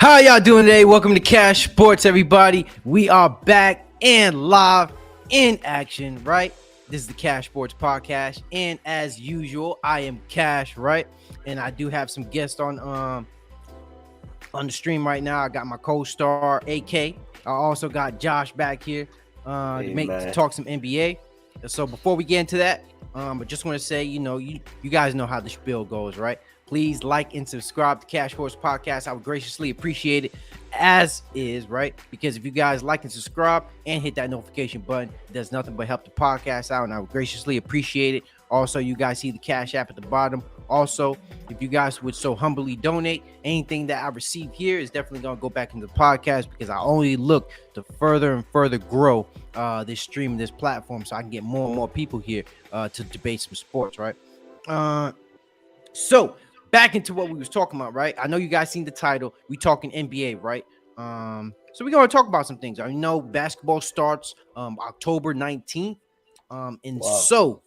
How y'all doing today? Welcome to Cash Sports, everybody. We are back and live in action, right? This is the Cash Sports podcast, and as usual, I am Cash, right? And I do have some guests on the stream right now. I got my co-star AK. I also got Josh back here to talk some NBA. So before we get into that, I just want to say, you guys know how the spiel goes, right? Please like and subscribe to Cash Sports Podcast. I would graciously appreciate it, as is, right? Because if you guys like and subscribe and hit that notification button, it does nothing but help the podcast out, and I would graciously appreciate it. Also, you guys see the Cash App at the bottom. Also, if you guys would so humbly donate, anything that I receive here is definitely going to go back into the podcast, because I only look to further and further grow this stream, this platform, so I can get more and more people here to debate some sports, right? So back into what we was talking about, right? I know you guys seen the title. We talking NBA, right? So we're going to talk about some things. I know basketball starts October 19th. So,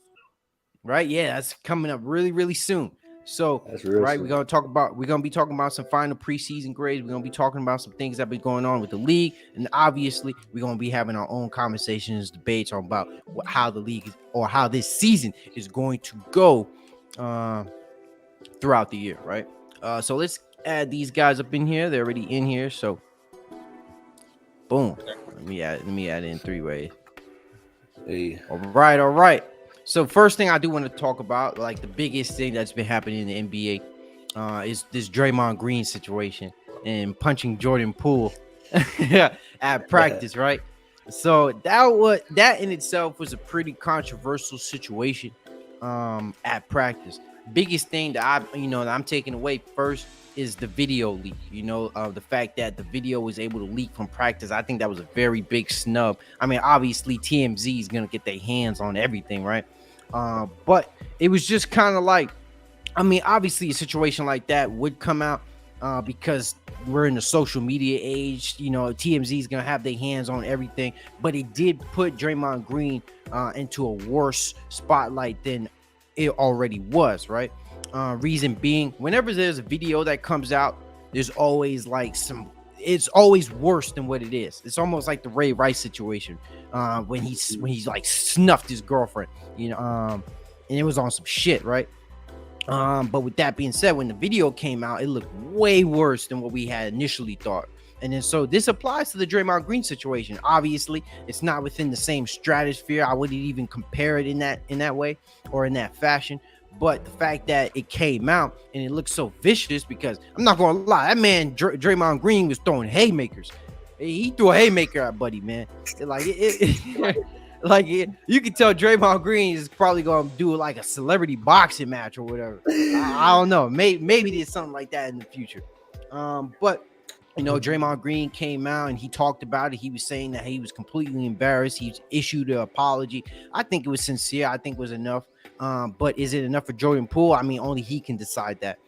right? Yeah, that's coming up really, really soon. So, right, we're going to be talking about some final preseason grades. We're going to be talking about some things that have been going on with the league. And obviously, we're going to be having our own conversations, debates on about how the league is, or how this season is going to go throughout the year, right? So let's add these guys up in here. They're already in here, so boom. Let me add in three ways. Hey. All right. So first thing I do want to talk about, like the biggest thing that's been happening in the NBA, is this Draymond Green situation and punching Jordan Poole at practice, right? So that in itself was a pretty controversial situation at practice. Biggest thing that I'm taking away first is the video leak. The fact that the video was able to leak from practice. I think that was a very big snub. I mean, obviously TMZ is gonna get their hands on everything, right? But it was just kind of like, I mean, obviously a situation like that would come out because we're in the social media age. TMZ is gonna have their hands on everything, but it did put Draymond Green into a worse spotlight than it already was, right? Reason being, whenever there's a video that comes out, there's always it's always worse than what it is. It's almost like the Ray Rice situation when he's like snuffed his girlfriend, and it was on some shit, right? But with that being said, when the video came out, it looked way worse than what we had initially thought. And then so this applies to the Draymond Green situation. Obviously, it's not within the same stratosphere. I wouldn't even compare it in that way or in that fashion. But the fact that it came out and it looked so vicious, because I'm not gonna lie, that man Draymond Green was throwing haymakers. He threw a haymaker at Buddy, man. You can tell Draymond Green is probably gonna do like a celebrity boxing match or whatever. I don't know. Maybe there's something like that in the future. But Draymond Green came out and he talked about it. He was saying that he was completely embarrassed. He issued an apology. I think it was sincere. I think it was enough. But is it enough for Jordan Poole? I mean, only he can decide that.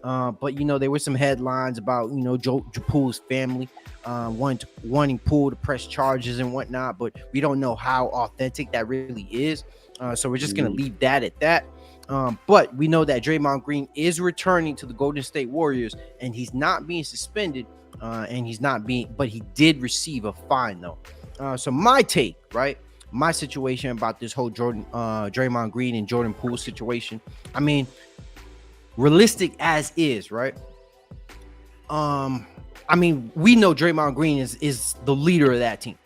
But there were some headlines about Joe Poole's family wanting Poole to press charges and whatnot, but we don't know how authentic that really is. So we're just gonna leave that at that. But we know that Draymond Green is returning to the Golden State Warriors, and he's not being suspended. But he did receive a fine though. So my take, right? My situation about this whole Draymond Green and Jordan Poole situation. I mean, realistic as is, right? I mean, we know Draymond Green is the leader of that team.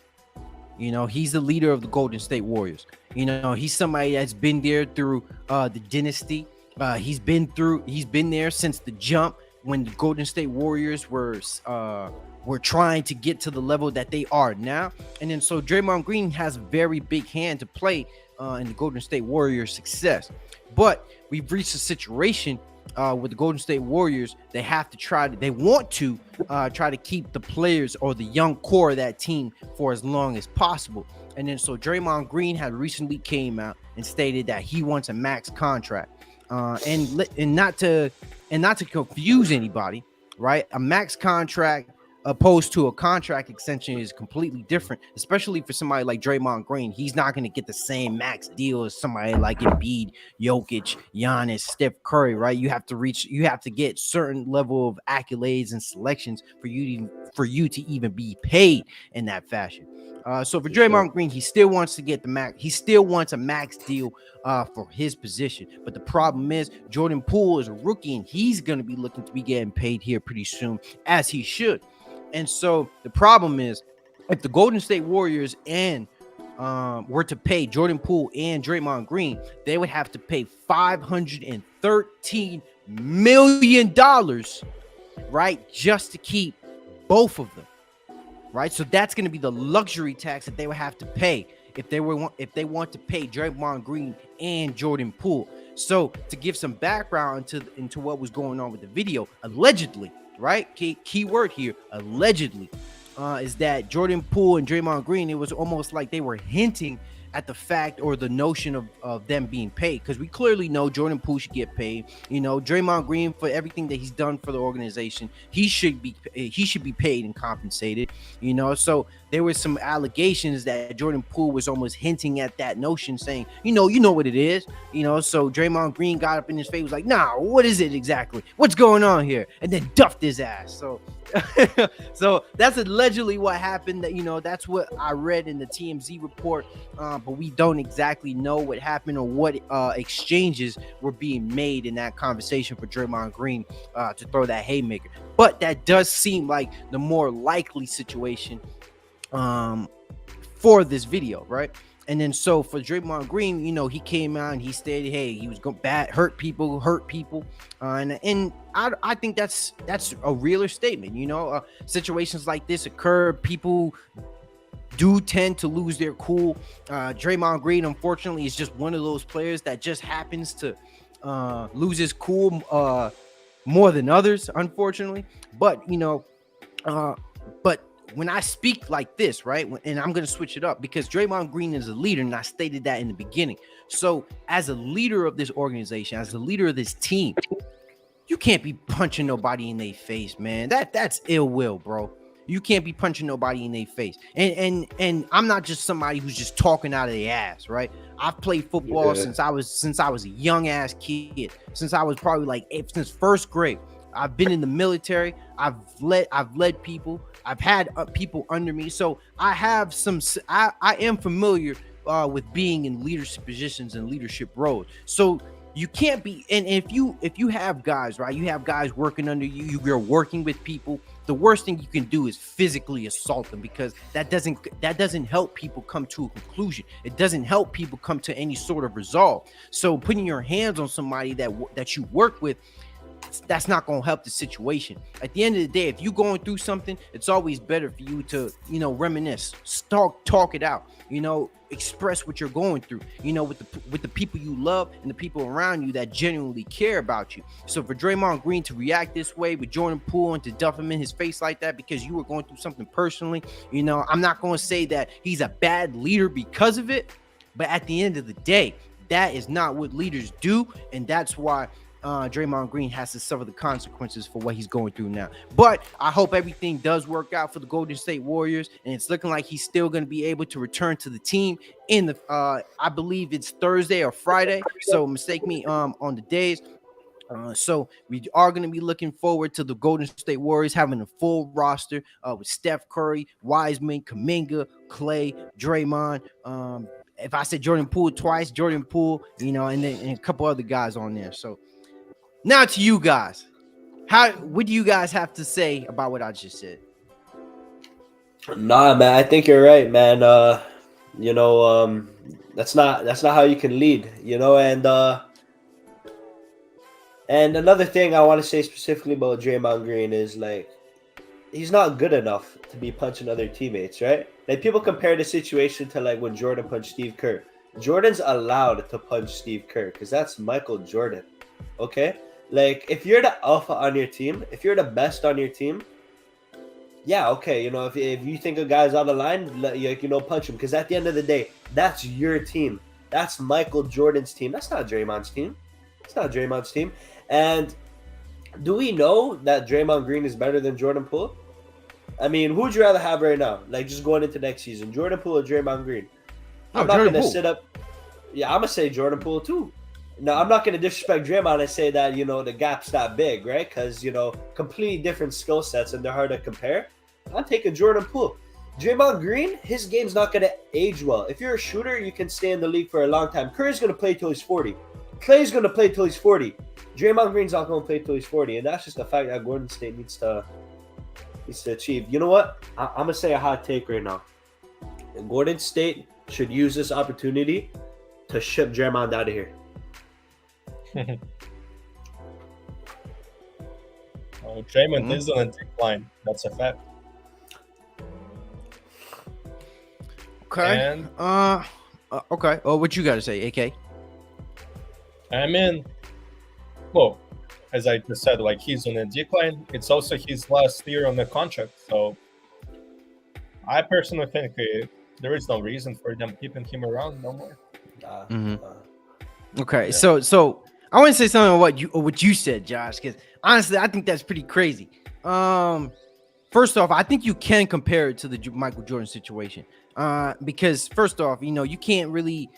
He's the leader of the Golden State Warriors. He's somebody that's been there through the dynasty. He's been there since the jump, when the Golden State Warriors were trying to get to the level that they are now. And then so Draymond Green has a very big hand to play in the Golden State Warriors' success. But we've reached a situation with the Golden State Warriors. They want to try to keep the players or the young core of that team for as long as possible. And then so Draymond Green had recently came out and stated that he wants a max contract. And not to confuse anybody, right? A max contract opposed to a contract extension is completely different, especially for somebody like Draymond Green. He's not going to get the same max deal as somebody like Embiid, Jokic, Giannis, Steph Curry, right? You have to get certain level of accolades and selections for you to even be paid in that fashion. So for Draymond Green, he still wants to get the max. He still wants a max deal for his position. But the problem is Jordan Poole is a rookie, and he's going to be looking to be getting paid here pretty soon, as he should. And so the problem is, if the Golden State Warriors and were to pay Jordan Poole and Draymond Green, they would have to pay $513 million, right, just to keep both of them. Right, so that's going to be the luxury tax that they would have to pay if they want to pay Draymond Green and Jordan Poole. So to give some background into what was going on with the video, allegedly, right? Key word here, allegedly, is that Jordan Poole and Draymond Green, it was almost like they were hinting at the fact or the notion of them being paid, because we clearly know Jordan Poole should get paid. You know, Draymond Green, for everything that he's done for the organization, he should be paid and compensated. You know, so there was some allegations that Jordan Poole was almost hinting at that notion, saying, you know what it is. You know, so Draymond Green got up in his face, was like, nah, what is it exactly? What's going on here? And then duffed his ass. So so that's allegedly what happened. That, you know, that's what I read in the TMZ report, but we don't exactly know what happened or what exchanges were being made in that conversation for Draymond Green to throw that haymaker. But that does seem like the more likely situation for this video, right? And then so for Draymond Green, you know, he came out and he stated, hey, he was going to hurt people, and I think that's a realer statement. You know, situations like this occur. People do tend to lose their cool. Draymond Green, unfortunately, is just one of those players that just happens to lose his cool more than others, unfortunately. But you know, but when I speak like this, right, and I'm going to switch it up because Draymond Green is a leader, and I stated that in the beginning. So as a leader of this organization, as a leader of this team, you can't be punching nobody in their face, man. That's ill will, bro. You can't be punching nobody in their face. And I'm not just somebody who's just talking out of their ass, right? I've played football since I was a young ass kid, since I was probably like since first grade. I've been in the military. I've led people. I've had people under me. So I have I am familiar with being in leadership positions and leadership roles. So you can't be, and if you have guys, right, you have guys working under you, you're working with people, the worst thing you can do is physically assault them, because that doesn't help people come to a conclusion. It doesn't help people come to any sort of resolve. So putting your hands on somebody that you work with, that's not going to help the situation. At the end of the day, if you're going through something, it's always better for you to, you know, reminisce, talk it out, you know, express what you're going through, you know, with the people you love and the people around you that genuinely care about you. So for Draymond Green to react this way with Jordan Poole and to duff him in his face like that because you were going through something personally, you know, I'm not going to say that he's a bad leader because of it, but at the end of the day, that is not what leaders do, and that's why Draymond Green has to suffer the consequences for what he's going through now. But I hope everything does work out for the Golden State Warriors, and it's looking like he's still going to be able to return to the team in the I believe it's Thursday or Friday, so mistake me on the days. So we are going to be looking forward to the Golden State Warriors having a full roster with Steph Curry, Wiseman, Kuminga, Clay, Draymond. If I said Jordan Poole twice, Jordan Poole, you know, and then a couple other guys on there. So now to you guys, what do you guys have to say about what I just said? Nah, man, I think you're right, man. You know, that's not how you can lead, you know, and another thing I want to say specifically about Draymond Green is, like, he's not good enough to be punching other teammates, right? Like, people compare the situation to, like, when Jordan punched Steve Kerr. Jordan's allowed to punch Steve Kerr because that's Michael Jordan, okay? Like, if you're the alpha on your team, if you're the best on your team, yeah, okay, you know, if you think a guy's out of line, you know, punch him, because at the end of the day, that's your team. That's Michael Jordan's team. That's not Draymond's team. It's not Draymond's team. And do we know that Draymond Green is better than Jordan Poole? I mean, who would you rather have right now? Like just going into next season, Jordan Poole or Draymond Green? I'm not Jordan gonna Poole. sit up. Yeah, I'm gonna say Jordan Poole too. Now I'm not gonna disrespect Draymond and say that the gap's that big, right? Because completely different skill sets and they're hard to compare. I'm taking Jordan Poole. Draymond Green, his game's not gonna age well. If you're a shooter, you can stay in the league for a long time. Curry's gonna play till he's 40. Clay's gonna play till he's 40. Draymond Green's not gonna play till he's 40, and that's just the fact that Golden State needs to achieve. You know what? I'm gonna say a hot take right now. Golden State should use this opportunity to ship Draymond out of here. Draymond is on a decline. That's a fact. Okay. And okay. Oh, what you got to say, AK? I mean, well, as I just said, like he's on a decline. It's also his last year on the contract. So I personally think there is no reason for them keeping him around no more. Okay. Yeah. So I want to say something about what you said, Josh, because honestly, I think that's pretty crazy. First off, I think you can compare it to the Michael Jordan situation. Because first off, you can't really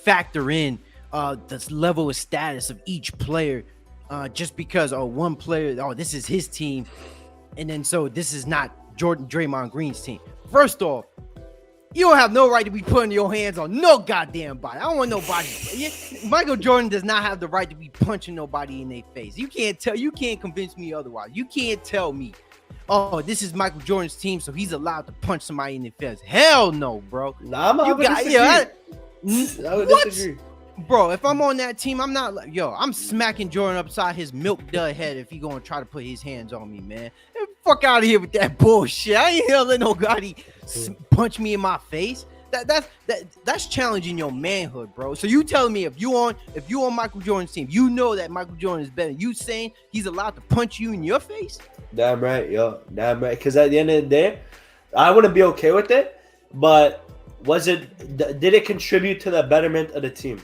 factor in the level of status of each player just because one player, this is his team, and then so this is not Draymond Green's team. First off, you don't have no right to be putting your hands on no goddamn body. I don't want nobody. Michael Jordan does not have the right to be punching nobody in their face. You can't convince me otherwise. You can't tell me, oh, this is Michael Jordan's team, so he's allowed to punch somebody in the face. Hell no, bro. Nah, I would disagree. Bro, if I'm on that team, I'm not like, I'm smacking Jordan upside his milk dud head if he gonna try to put his hands on me, man. Get the fuck out of here with that bullshit. I ain't gonna let nobody punch me in my face. That's challenging your manhood, bro. So you telling me if you on Michael Jordan's team, you know that Michael Jordan is better. You saying he's allowed to punch you in your face? Damn right, damn right. Because at the end of the day, I wouldn't be okay with it. But did it contribute to the betterment of the team?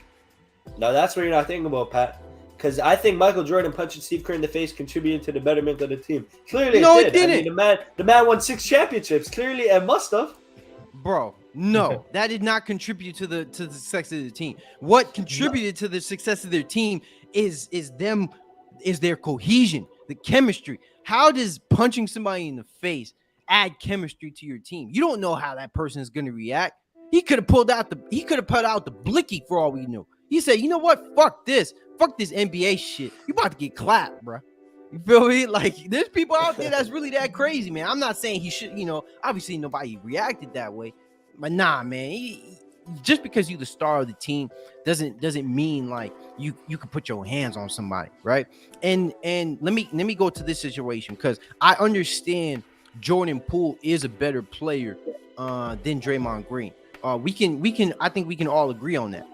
Now that's what you're not thinking about, Pat. Because I think Michael Jordan punching Steve Kerr in the face contributed to the betterment of the team. Clearly, it didn't. I mean, the man won 6 championships. Clearly, it must have. Bro, no, that did not contribute to the success of the team. What contributed to the success of their team is their cohesion, the chemistry. How does punching somebody in the face add chemistry to your team? You don't know how that person is going to react. He could have put out the blicky for all we knew. He said, you know what? Fuck this NBA shit. You about to get clapped, bro. You feel me? Like, there's people out there that's really that crazy, man. I'm not saying he should, obviously nobody reacted that way. But nah, man. Just because you're the star of the team doesn't mean like you can put your hands on somebody, right? And let me go to this situation because I understand Jordan Poole is a better player than Draymond Green. I think we can all agree on that.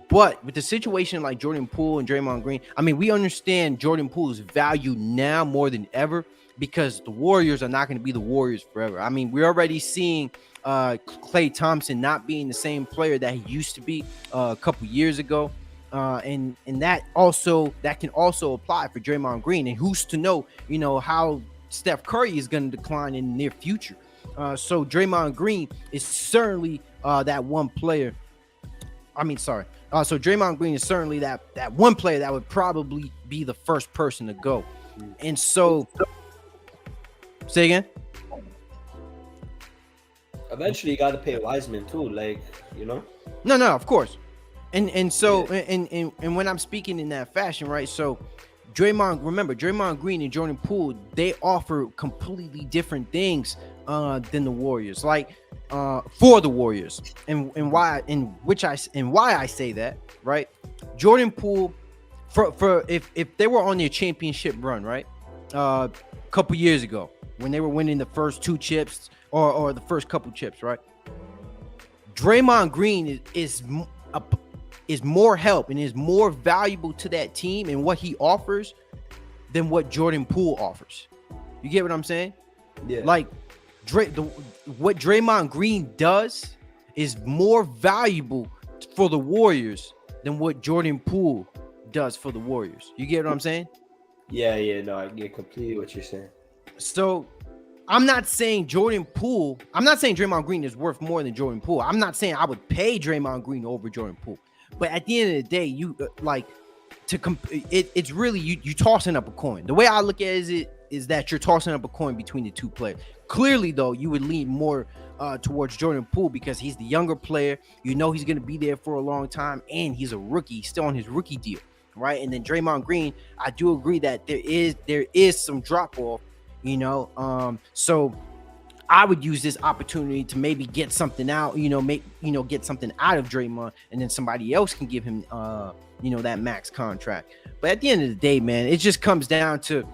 But with the situation like Jordan Poole and Draymond Green, I mean, we understand Jordan Poole's value now more than ever because the Warriors are not going to be the Warriors forever. I mean, we're already seeing Klay Thompson not being the same player that he used to be a couple years ago. And that can also apply for Draymond Green. And who's to know, how Steph Curry is going to decline in the near future. So Draymond Green is certainly that one player. So Draymond Green is certainly that one player that would probably be the first person to go. And so, say again. Eventually, you got to pay Wiseman too, No, of course. And so and when I'm speaking in that fashion, right? So Draymond Green and Jordan Poole, they offer completely different things than the Warriors. Like for the Warriors, and why I say that, right? Jordan Poole, for if they were on their championship run, right, a couple years ago when they were winning the first 2 chips or the first couple chips, right? Draymond Green is more help and is more valuable to that team and what he offers than what Jordan Poole offers. You get what I'm saying? Yeah. Like what Draymond Green does is more valuable for the Warriors than what Jordan Poole does for the Warriors. You get what I'm saying? Yeah, no, I get completely what you're saying. So I'm not saying I'm not saying Draymond Green is worth more than Jordan Poole. I'm not saying I would pay Draymond Green over Jordan Poole. But at the end of the day, you it's really you tossing up a coin. The way I look at it is that you're tossing up a coin between the two players. Clearly, though, you would lean more towards Jordan Poole because he's the younger player. You know he's going to be there for a long time, and he's a rookie, still on his rookie deal, right? And then Draymond Green, I do agree that there is some drop off, so I would use this opportunity to maybe get something out, get something out of Draymond, and then somebody else can give him, that max contract. But at the end of the day, man, it just comes down to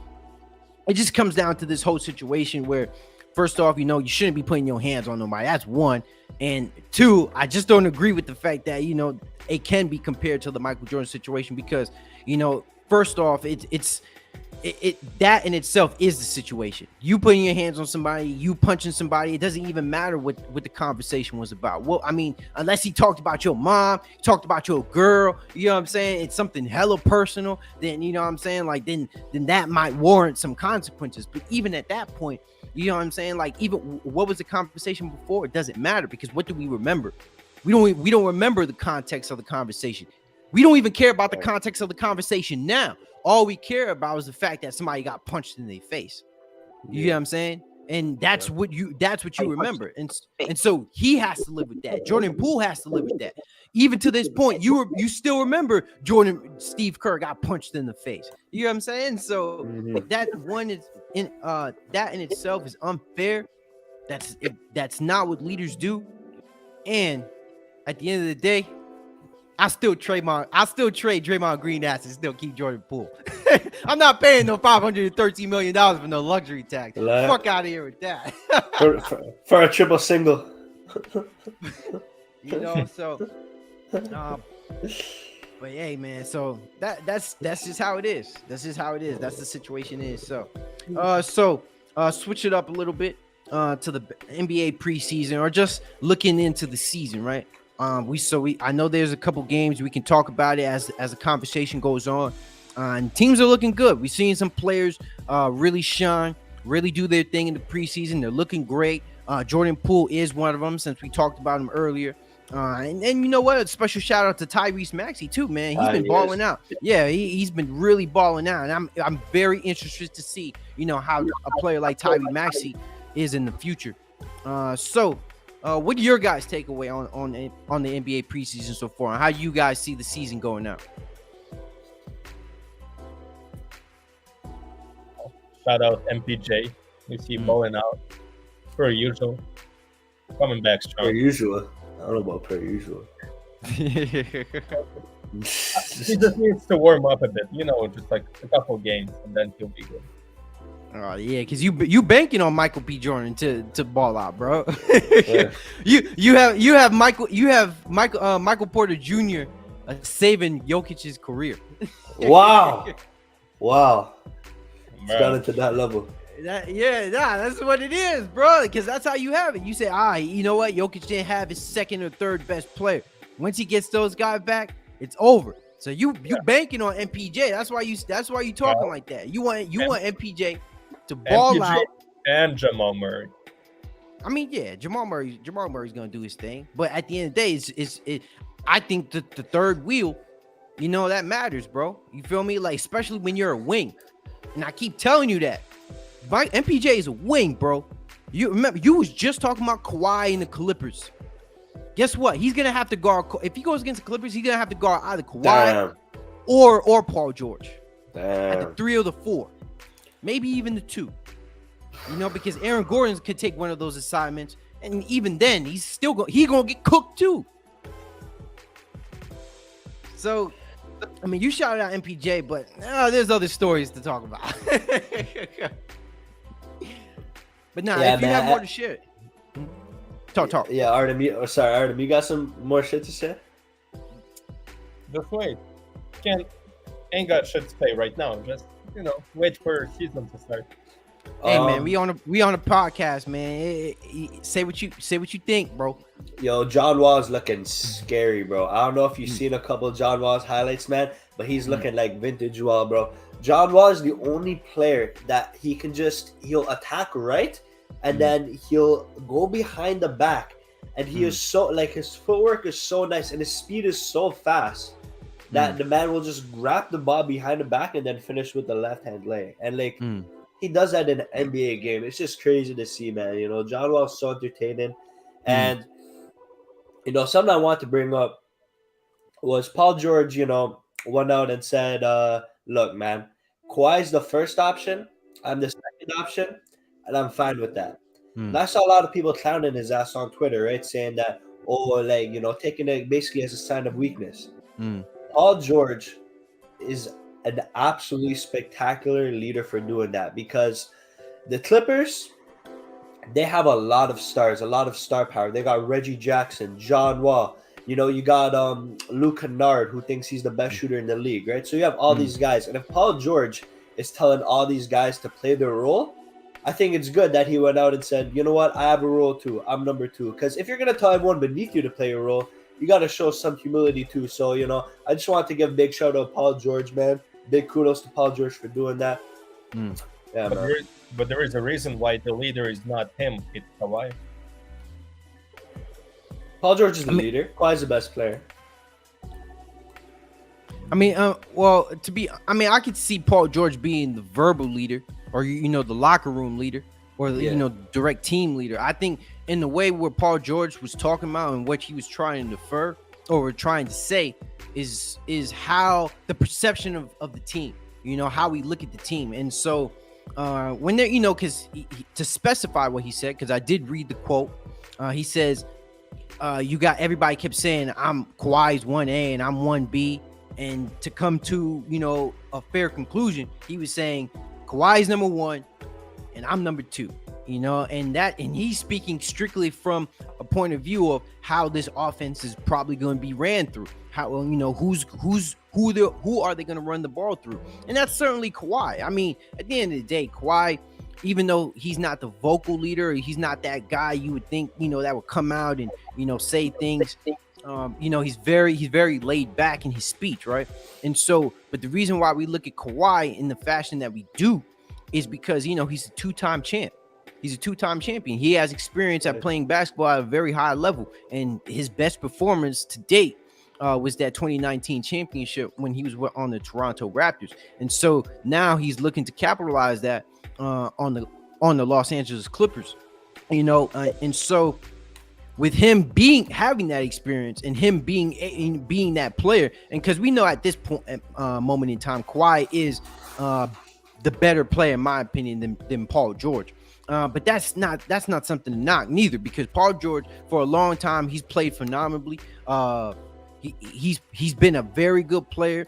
this whole situation where, first off, you shouldn't be putting your hands on nobody. That's one. And two, I just don't agree with the fact that, it can be compared to the Michael Jordan situation because, first off, that in itself is the situation. You putting your hands on somebody, you punching somebody, it doesn't even matter what the conversation was about. Well, I mean, unless he talked about your mom, talked about your girl, you know what I'm saying? It's something hella personal, then, you know what I'm saying? Like, then that might warrant some consequences. But even at that point, you know what I'm saying? Like, even what was the conversation before? It doesn't matter because what do we remember? We don't remember the context of the conversation. We don't even care about the context of the conversation now. All we care about is the fact that somebody got punched in their face. You know what I'm saying? And that's what you remember. And so he has to live with that. Jordan Poole has to live with that. Even to this point, you still remember Steve Kerr got punched in the face. You know what I'm saying? So that one is that in itself is unfair. That's not what leaders do. And at the end of the day, I still trade Draymond Green assets and still keep Jordan Poole. I'm not paying no $513 million for no luxury tax. Fuck out of here with that. for a triple single. So but hey, man, so that's just how it is. That's just how it is. That's the situation is. So switch it up a little bit to the NBA preseason or just looking into the season, right? I know there's a couple games we can talk about it as the conversation goes on, and teams are looking good. We've seen some players really shine, really do their thing in the preseason. They're looking great. Jordan Poole is one of them since we talked about him earlier. And you know what? A special shout out to Tyrese Maxey too, man. He's been balling out. Yeah, he's been really balling out, and I'm very interested to see how a player like Tyrese Maxey is in the future. What do your guys' takeaway on the NBA preseason so far, and how you guys see the season going out? Shout out MPJ. We see balling out per usual, coming back strong. Per usual. I don't know about per usual. He just needs to warm up a bit, just like a couple games, and then he'll be good. Oh yeah, because you banking on Michael B. Jordan to ball out, bro. Yeah. you have Michael Porter Jr. Saving Jokic's career. Wow. It's Man. got into that level. That's what it is, bro. Because that's how you have it. You say, you know what? Jokic didn't have his second or third best player. Once he gets those guys back, it's over. So you banking on MPJ. That's why you talking like that. You want MPJ to ball out and Jamal Murray. I mean, yeah, Jamal Murray's gonna do his thing, but at the end of the day, I think the third wheel, that matters, bro. You feel me? Like, especially when you're a wing, and I keep telling you that. MPJ is a wing, bro. You remember you was just talking about Kawhi and the Clippers. Guess what? He's gonna have to guard. If he goes against the Clippers, he's gonna have to guard either Kawhi or Paul George. At the 3 or the 4, maybe even the 2. Because Aaron Gordon could take one of those assignments, and even then, he's gonna get cooked too. So, I mean, you shouted out MPJ, but there's other stories to talk about. But if you have more to share, talk. Yeah, Artem, you got some more shit to say? Just wait. Ain't got shit to say right now. Just wait for season to start. Hey man, we on a podcast, man. Say what you think, bro. Yo, John Wall's looking scary, bro. I don't know if you've seen a couple of John Wall's highlights, man, but he's looking like vintage Wall, bro. John Wall is the only player that he'll attack right, and then he'll go behind the back, and he is so like his footwork is so nice, and his speed is so fast that the man will just grab the ball behind the back and then finish with the left hand lay, and like he does that in an NBA game. It's just crazy to see, man. You know, John Wall is so entertaining, and you know, something I want to bring up was Paul George, you know, went out and said, look, man, Kawhi's the first option. I'm the second option, and I'm fine with that. And I saw a lot of people clowning his ass on Twitter, right? Saying that, oh, like, you know, taking it basically as a sign of weakness. Paul George is an absolutely spectacular leader for doing that, because the Clippers, they have a lot of stars, a lot of star power. They got Reggie Jackson, John Wall. You know, you got Luke Kennard, who thinks he's the best shooter in the league, right? So you have all these guys. And if Paul George is telling all these guys to play their role, I think it's good that he went out and said, you know what, I have a role too. I'm number 2. Because if you're going to tell everyone beneath you to play a role, you got to show some humility too. So, you know, I just want to give a big shout out to Paul George, man. Big kudos to Paul George for doing that. Yeah, but there is a reason why the leader is not him, it's Kawhi. Paul George is the leader. Kawhi's the best player. I mean, I could see Paul George being the verbal leader, or you know, the locker room leader, or you know, direct team leader. I think in the way where Paul George was talking about and what he was trying to infer or trying to say is how the perception of the team, you know, how we look at the team. And so when they're, you know, because to specify what he said, because I did read the quote, he says, you got everybody kept saying I'm Kawhi's 1A and I'm 1B, and to come to, you know, a fair conclusion, he was saying Kawhi's number 1 and I'm number 2, you know, and he's speaking strictly from a point of view of how this offense is probably going to be ran through. How, you know, who are they going to run the ball through? And that's certainly Kawhi. I mean, at the end of the day, Kawhi, even though he's not the vocal leader, he's not that guy you would think, you know, that would come out and, you know, say things. You know, he's very laid back in his speech, right? And so, but the reason why we look at Kawhi in the fashion that we do is because, you know, he's a 2-time champ. He's a 2-time champion. He has experience at playing basketball at a very high level, and his best performance to date was that 2019 championship when he was on the Toronto Raptors. And so now he's looking to capitalize that on the Los Angeles Clippers, you know, and so with him having that experience and him being that player, and because we know at this point moment in time, Kawhi is the better player in my opinion than Paul George. But that's not something to knock neither, because Paul George for a long time he's played phenomenally. He's been a very good player,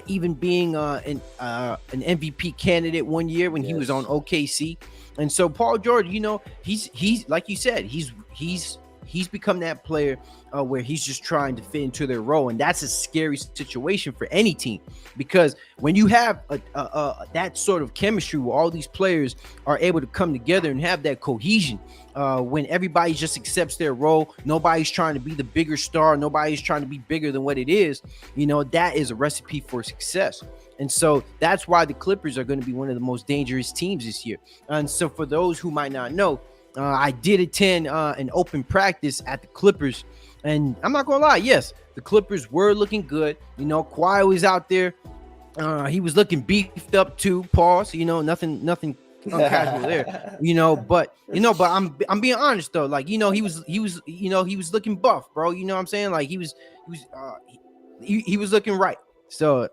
even being an MVP candidate one year when he was on OKC. And so Paul George, you know, he's like you said, he's become that player where he's just trying to fit into their role, and that's a scary situation for any team, because when you have that sort of chemistry where all these players are able to come together and have that cohesion, when everybody just accepts their role, nobody's trying to be the bigger star, nobody's trying to be bigger than what it is, you know, that is a recipe for success. And so that's why the Clippers are going to be one of the most dangerous teams this year. And so for those who might not know, I did attend an open practice at the Clippers, and I'm not gonna lie, yes, the Clippers were looking good. You know, Kawhi was out there. He was looking beefed up too. Pause. You know, nothing uncasual there. You know, but I'm being honest though. Like, you know, he was looking buff, bro. You know what I'm saying? Like he was looking right. So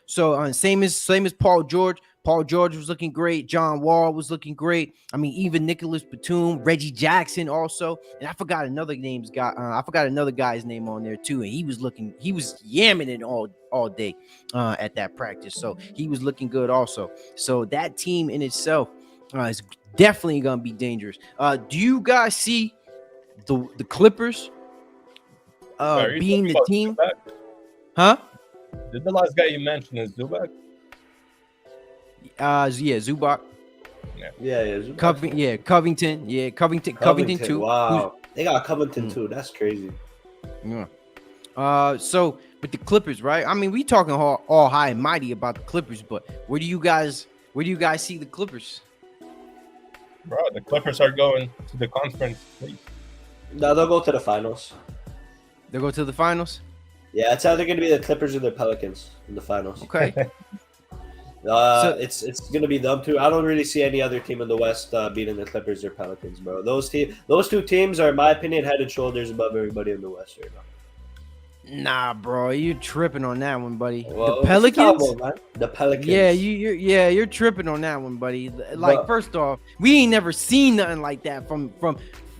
same as Paul George. Paul George was looking great. John Wall was looking great. I mean, even Nicholas Batum, Reggie Jackson also, and I forgot another guy's name on there too. And he was yamming it all day at that practice. So he was looking good also. So that team in itself is definitely gonna be dangerous. Do you guys see the Clippers being the team? Zubac? Huh? Did the last guy you mentioned is Zubac? Zubac. Zubac. Covington too. Wow, they got Covington too. That's crazy. Yeah. So with the Clippers, right? I mean, we talking all high and mighty about the Clippers, but where do you guys see the Clippers? Bro, the Clippers are going to the conference league. No, they'll go to the finals. They go to the finals. Yeah, it's either going to be the Clippers or the Pelicans in the finals. Okay. It's going to be them two. I don't really see any other team in the West beating the Clippers or Pelicans, bro. Those two teams are, in my opinion, head and shoulders above everybody in the West right now. Nah, bro, you tripping on that one, buddy. Well, the Pelicans. The Pelicans. Yeah, you're tripping on that one, buddy. Like, first off, we ain't never seen nothing like that from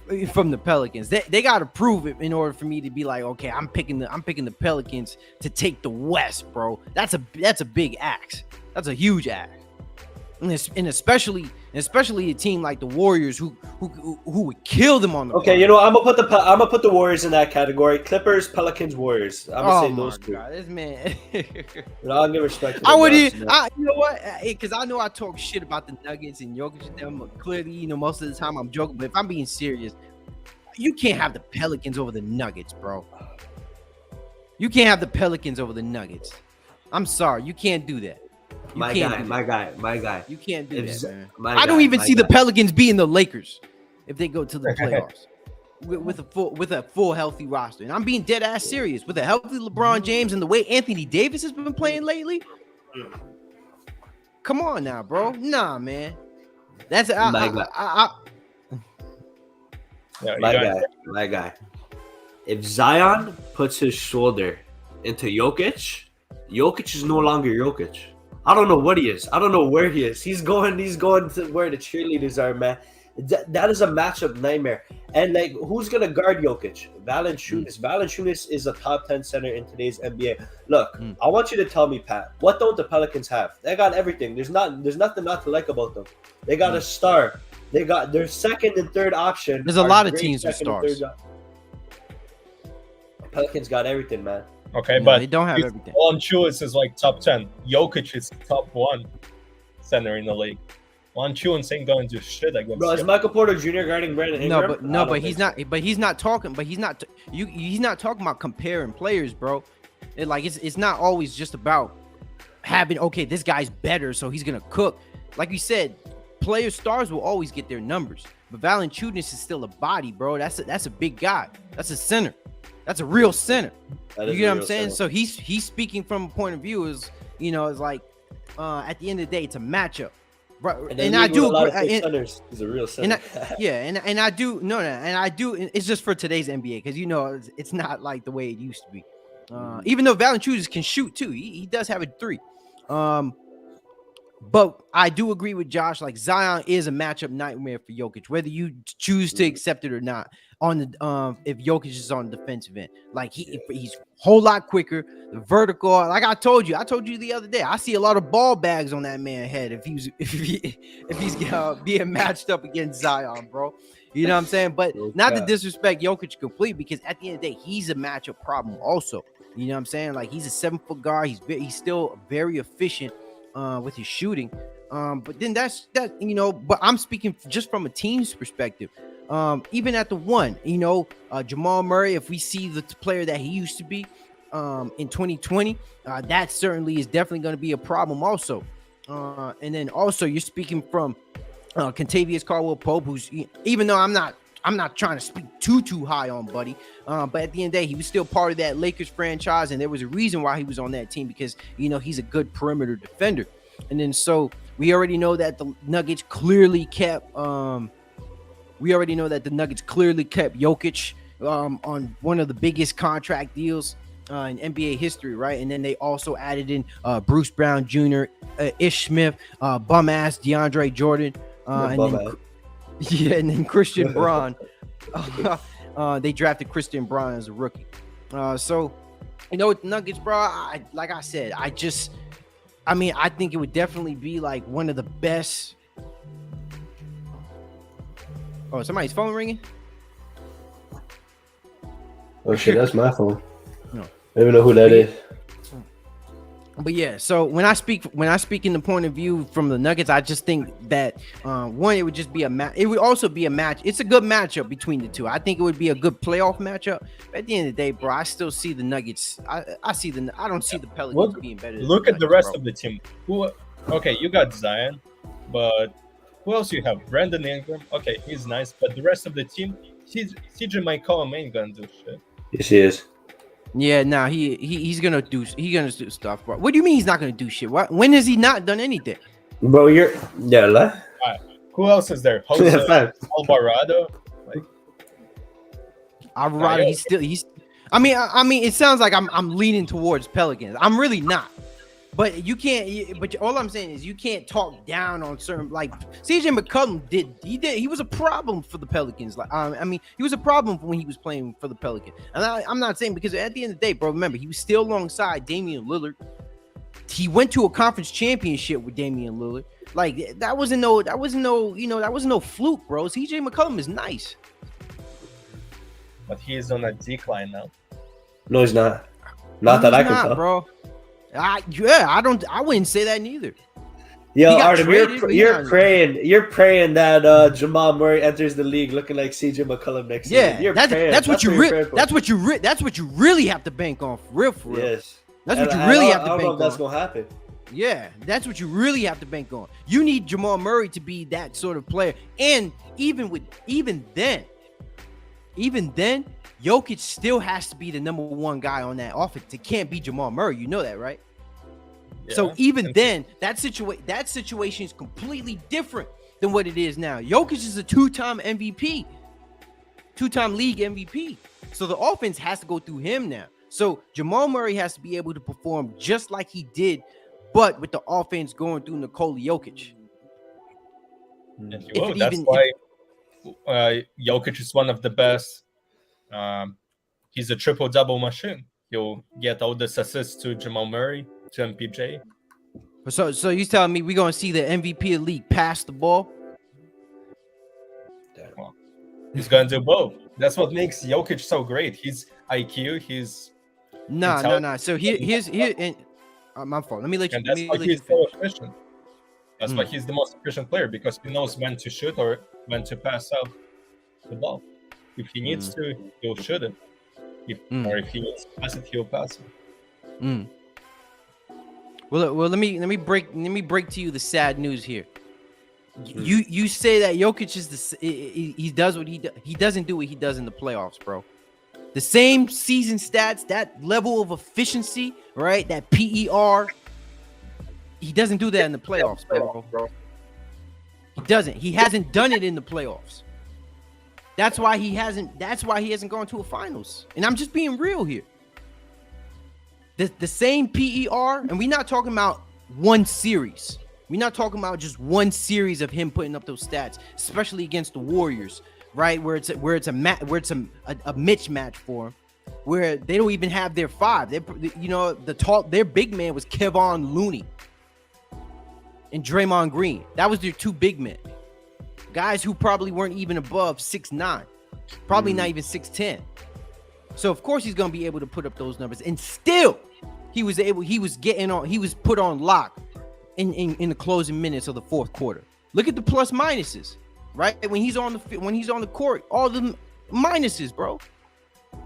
the Pelicans. They got to prove it in order for me to be like, okay, I'm picking the Pelicans to take the West, bro. That's a big axe. That's a huge axe. And especially a team like the Warriors who would kill them on the Okay, floor. you know, I'm gonna put the Warriors in that category. Clippers, Pelicans, Warriors. I'm gonna say those two. God, this man. I'll give respect to I would. you know what? Because I know I talk shit about the Nuggets and Jokic and them. But clearly, most of the time I'm joking. But if I'm being serious, you can't have the Pelicans over the Nuggets, bro. You can't have the Pelicans over the Nuggets. I'm sorry, you can't do that. My guy. You can't do that, man. I I don't even see the Pelicans beating the Lakers if they go to the playoffs with a full healthy roster. And I'm being dead ass serious. With a healthy LeBron James and the way Anthony Davis has been playing lately. Come on now, bro. Nah, man. That's my guy. If Zion puts his shoulder into Jokic is no longer Jokic. I don't know what he is. I don't know where he is. He's going to where the cheerleaders are, man. That is a matchup nightmare. And like, who's gonna guard Jokic? Valanciunas. Valanciunas is a top 10 center in today's NBA. Look, I want you to tell me, Pat, what don't the Pelicans have? They got everything. There's nothing not to like about them. They got a star. They got their second and third option. There's a lot of teams with stars. Pelicans got everything, man. Okay, No, but they don't have everything. Valanciunas is like top 10. Jokic is top 1 center in the league. Valanciunas ain't going to do shit against Bro, is him. Michael Porter Jr. guarding Brandon Ingram? But he's not. But he's not talking. But he's not. He's not talking about comparing players, bro. It's not always just about having, okay, this guy's better, so he's gonna cook. Like you said, stars will always get their numbers. But Valanciunas is still a body, bro. That's a big guy. That's a center. That's a real center. You know what I'm saying? Center. So he's speaking from a point of view is like at the end of the day, it's a matchup. Right. And I do agree. He's a real center. And I do it's just for today's NBA because it's not like the way it used to be. Even though Valanciunas can shoot too, he does have a 3. But I do agree with Josh. Like, Zion is a matchup nightmare for Jokic, whether you choose to accept it or not. On the if Jokic is on the defensive end, like he's a whole lot quicker. The vertical, like I told you the other day, I see a lot of ball bags on that man's head if he's being matched up against Zion, bro. You know what I'm saying? But not to disrespect Jokic complete, because at the end of the day, he's a matchup problem also. You know what I'm saying? Like, he's a 7-foot guard. He's still very efficient with his shooting. But then but I'm speaking just from a team's perspective. Even at the 1, Jamal Murray, if we see the player that he used to be in 2020, that certainly is definitely going to be a problem also. And then also you're speaking from Kentavious Caldwell-Pope, who's, even though I'm not trying to speak too high on Buddy, but at the end of the day, he was still part of that Lakers franchise, and there was a reason why he was on that team, because he's a good perimeter defender. And then so we already know that the Nuggets clearly kept Jokic on one of the biggest contract deals in NBA history, right? And then they also added in Bruce Brown Jr., Ish Smith, bum ass DeAndre Jordan, and then Christian Braun. They drafted Christian Braun as a rookie. So with the Nuggets, bro, I think it would definitely be like one of the best. Oh, somebody's phone ringing? Oh shit, that's my phone. No. I don't even know who that is. But yeah, so when I speak in the point of view from the Nuggets, I just think that one, it would just be a match. It would also be a match. It's a good matchup between the two. I think it would be a good playoff matchup. But at the end of the day, bro, I still see the Nuggets. I don't see the Pelicans being better. Look than at the Nuggets, rest bro. of the team. Okay, you got Zion, but who else you have? Brandon Ingram. Okay, he's nice, but the rest of the team, CJ McCollum ain't gonna do shit. Yes, he is. Yeah, nah, he's gonna do stuff, bro. What do you mean he's not gonna do shit? What? When has he not done anything? Bro, like. Who else is there? Jose Alvarado. Like, Alvarado, he's. I mean, it sounds like I'm leaning towards Pelicans. I'm really not. But you can't. But all I'm saying is you can't talk down on certain, like CJ McCollum did. He was a problem for the Pelicans. Like I mean, he was a problem when he was playing for the Pelicans. And I'm not saying, because at the end of the day, bro, remember he was still alongside Damian Lillard. He went to a conference championship with Damian Lillard. Like that wasn't no fluke, bro. CJ McCollum is nice. but he is on a decline now. No, he's not. Not that I can tell, bro. I wouldn't say that neither. Yo, He got Artem, traded, you're praying that Jamal Murray enters the league looking like CJ McCollum next Yeah, season. that's what you really have to bank on, for real. Yes, That's what you really have to I don't know bank if that's on. gonna happen. Yeah, that's what you really have to bank on. You need Jamal Murray to be that sort of player. And even then, Jokic still has to be the number one guy on that offense. It can't be Jamal Murray. You know that, right? Yeah. So even then, that situation is completely different than what it is now. Jokic is a two-time MVP, two-time league MVP. So the offense has to go through him now. So Jamal Murray has to be able to perform just like he did, but with the offense going through Nikola Jokic. And he will. That's why Jokic is one of the best. He's a triple-double machine. He'll get all this assists to Jamal Murray, to MPJ. So you telling me we're going to see the MVP of the league pass the ball? Well, he's going to do both. That's what makes Jokic so great. He's IQ, he's... Nah. So here's and my fault. Let me let you. And that's why he's so efficient. That's why he's the most efficient player, because he knows when to shoot or when to pass out the ball. If he needs to, he'll shoot it. Or if he needs to pass it, he'll pass it. Well, let me break to you the sad news here. You say that Jokic is he does what he does. He doesn't do what he does in the playoffs, bro. The same season stats, that level of efficiency, right? That PER. He doesn't do that in the playoffs, bro. He doesn't. He hasn't done it in the playoffs. That's why he hasn't gone to a finals. And I'm just being real here. The same PER, and we're not talking about one series. We're not talking about just one series of him putting up those stats, especially against the Warriors, right? Where it's a mismatch for him, where they don't even have their five. Their big man was Kevon Looney and Draymond Green. That was their two big men. Guys who probably weren't even above 6'9", probably not even 6'10". So of course he's gonna be able to put up those numbers, and still he was put on lock in the closing minutes of the fourth quarter. Look at the plus minuses, right? When he's on the court, all the minuses, bro.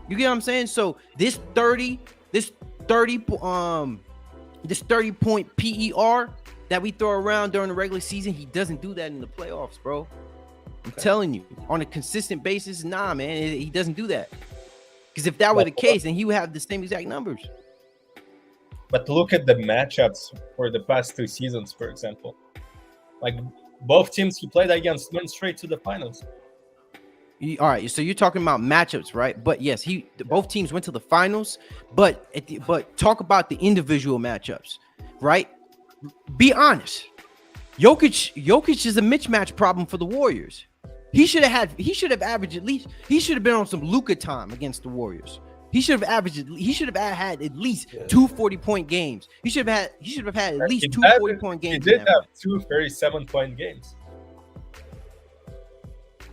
You get what I'm saying? So this 30 point PER that we throw around during the regular season, he doesn't do that in the playoffs, bro. I'm telling you, on a consistent basis, nah, man, he doesn't do that. Because if that were the case, then he would have the same exact numbers. But look at the matchups for the past two seasons, for example. Like, both teams he played against went straight to the finals. All right, so you're talking about matchups, right? But yes, both teams went to the finals. But talk about the individual matchups, right? Be honest. Jokic is a mismatch problem for the Warriors. He should have averaged at least. He should have been on some Luka time against the Warriors. He should have had at least 2 40-point games. He should have had at least 2 40-point games. He did have 2 37-point games.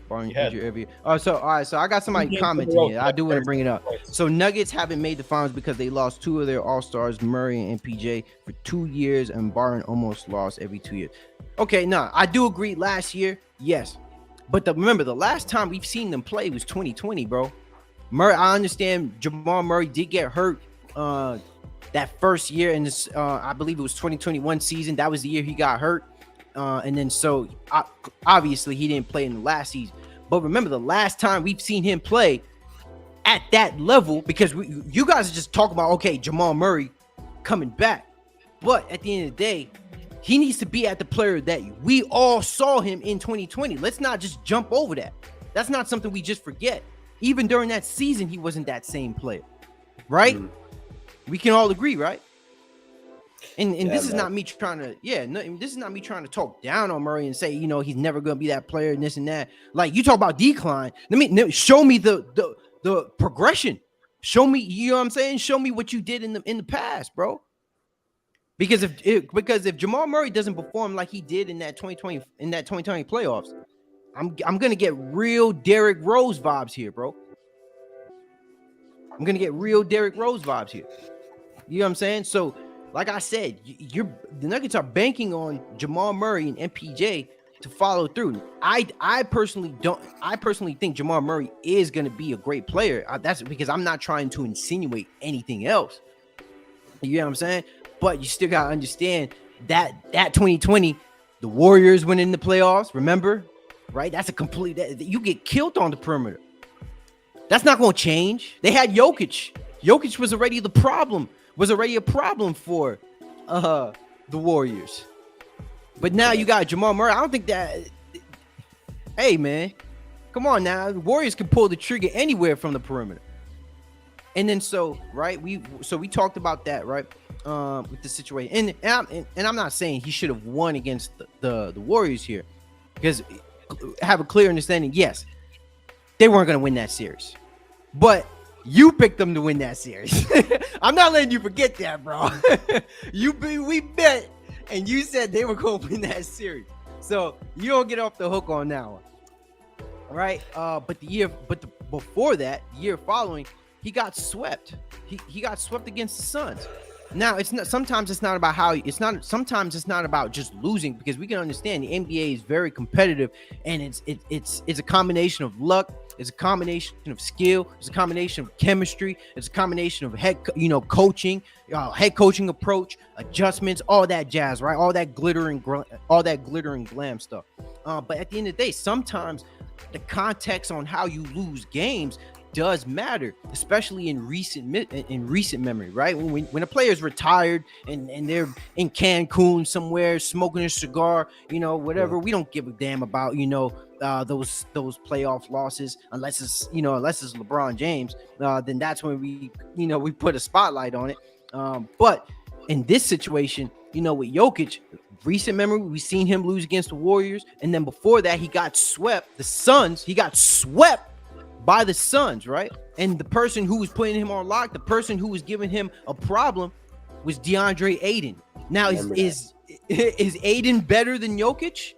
barring He had injury every year. All right. So I got somebody games in a commenting row, here. I do want to bring it up. points. So Nuggets haven't made the finals because they lost two of their all-stars, Murray and MPJ, for 2 years, and Barton almost lost every 2 years. Okay, I do agree. Last year, yes, but remember the last time we've seen them play was 2020, bro. Murray, I understand Jamal Murray did get hurt that first year in this. I believe it was 2021 season. That was the year he got hurt, and then so obviously he didn't play in the last season. But remember, the last time we've seen him play at that level, because you guys are just talking about, okay, Jamal Murray coming back. But at the end of the day, he needs to be at the player that we all saw him in 2020. Let's not just jump over that. That's not something we just forget. Even during that season, he wasn't that same player, right? We can all agree, right? And this is not me trying to, this is not me trying to talk down on Murray and say, he's never going to be that player and this and that. Like, you talk about decline. Show me the progression. Show me, you know what I'm saying? Show me what you did in the past, bro. Because if Jamal Murray doesn't perform like he did in that 2020 playoffs, I'm gonna get real Derrick Rose vibes here, bro. I'm gonna get real Derrick Rose vibes here. You know what I'm saying? So, like I said, the Nuggets are banking on Jamal Murray and MPJ to follow through. I personally think Jamal Murray is gonna be a great player. That's because I'm not trying to insinuate anything else. You know what I'm saying? But you still gotta understand that 2020, the Warriors went in the playoffs. Remember, right? That's a complete. You get killed on the perimeter. That's not gonna change. They had Jokic. Jokic was already the problem. Was already a problem for the Warriors. But now you got Jamal Murray. I don't think that. Hey man, come on now. The Warriors can pull the trigger anywhere from the perimeter. And then we talked about that, right? With the situation, and I'm not saying he should have won against the Warriors here, because have a clear understanding. Yes, they weren't going to win that series, but you picked them to win that series. I'm not letting you forget that, bro. We bet, and you said they were going to win that series, so you don't get off the hook on that one, right? Before that, the year following, he got swept. He got swept against the Suns. Now sometimes it's not about just losing, because we can understand the NBA is very competitive, and it's a combination of luck, it's a combination of skill, it's a combination of chemistry, it's a combination of head coaching approach, adjustments, all that jazz, right? All that glitter and glam stuff. But at the end of the day, sometimes the context on how you lose games does matter, especially in recent memory, right? When a player's retired and they're in Cancun somewhere smoking a cigar, whatever. We don't give a damn about those playoff losses unless it's LeBron James. Then that's when we put a spotlight on it. But in this situation, with Jokic, recent memory, we've seen him lose against the Warriors, and then before that, he got swept. The Suns, he got swept by the Suns, right? And the person who was putting him on lock, the person who was giving him a problem, was DeAndre Ayton. Now, is Ayton better than Jokic?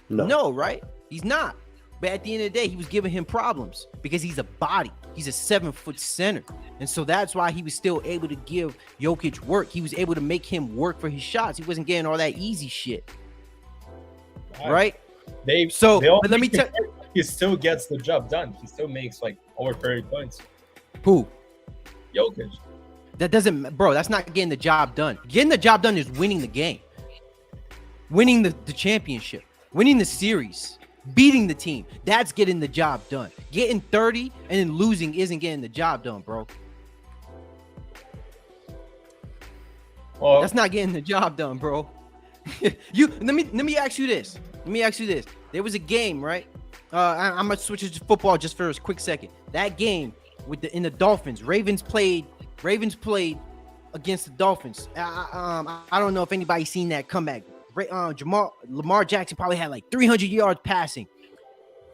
No, right? He's not. But at the end of the day, he was giving him problems because he's a body. He's a 7-foot center. And so that's why he was still able to give Jokic work. He was able to make him work for his shots. He wasn't getting all that easy shit. Right? But let me tell you. He still gets the job done. He still makes over 30 points. Who? Jokic. That doesn't, bro. That's not getting the job done. Getting the job done is winning the game, winning the championship, winning the series, beating the team. That's getting the job done. Getting 30 and then losing isn't getting the job done, bro. Well, that's not getting the job done, bro. Let me ask you this. There was a game, right? I'm gonna switch it to football just for a quick second. That game in the Dolphins, Ravens played against the Dolphins. I don't know if anybody's seen that comeback. Lamar Jackson probably had 300 yards passing,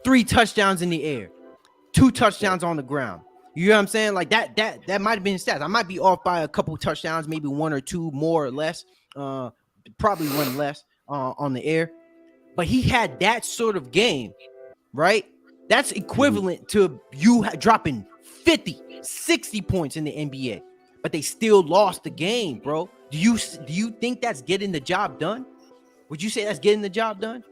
3 touchdowns in the air, 2 touchdowns on the ground. You know what I'm saying? That might have been his stats. I might be off by a couple touchdowns, maybe 1 or 2 more or less. Probably 1 less on the air. but he had that sort of game, right? That's equivalent to you dropping 50, 60 points in the NBA, but they still lost the game, bro. Do you think that's getting the job done? Would you say that's getting the job done?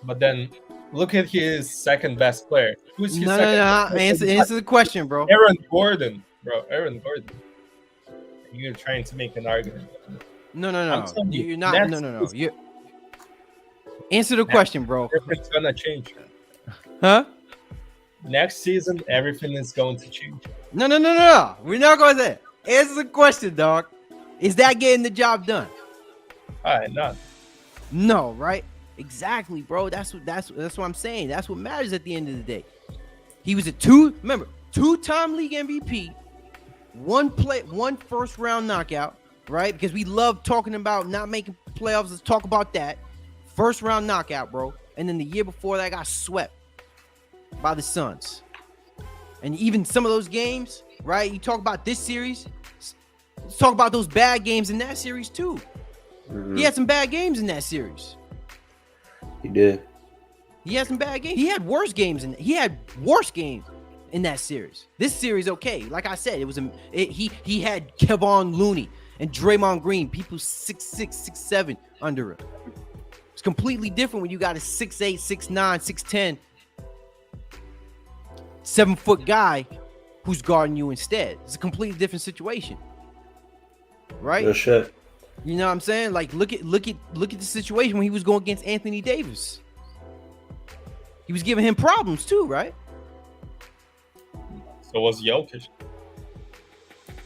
But then look at his second best player. Who's his No. second? Answer the question, bro. Aaron Gordon, bro. Aaron Gordon. You're trying to make an argument. No. I'm telling you, You're not. No. You answer the question, bro. Everything's gonna change. Huh? Next season, everything is going to change. No. We're not going there. Answer the question, dog. Is that getting the job done? All right, not. No, right? Exactly, bro. That's what I'm saying. That's what matters at the end of the day. He was a two-time league MVP, one first round knockout, right? Because we love talking about not making playoffs. Let's talk about that. First round knockout, bro. And then the year before that got swept by the Suns. And even some of those games, right? You talk about this series, let's talk about those bad games in that series too. Mm-hmm. He had some bad games in that series. He did. He had some bad games. He had worse games in that series. This series, okay. Like I said, he had Kevon Looney and Draymond Green, people 6'6", 6'7" under him. It's completely different when you got a 6'8", 6'9", 6'10", 7-foot guy who's guarding you instead. It's a completely different situation. Right? No shit. You know what I'm saying? Like, look at the situation when he was going against Anthony Davis. He was giving him problems too, right? So was Jokic.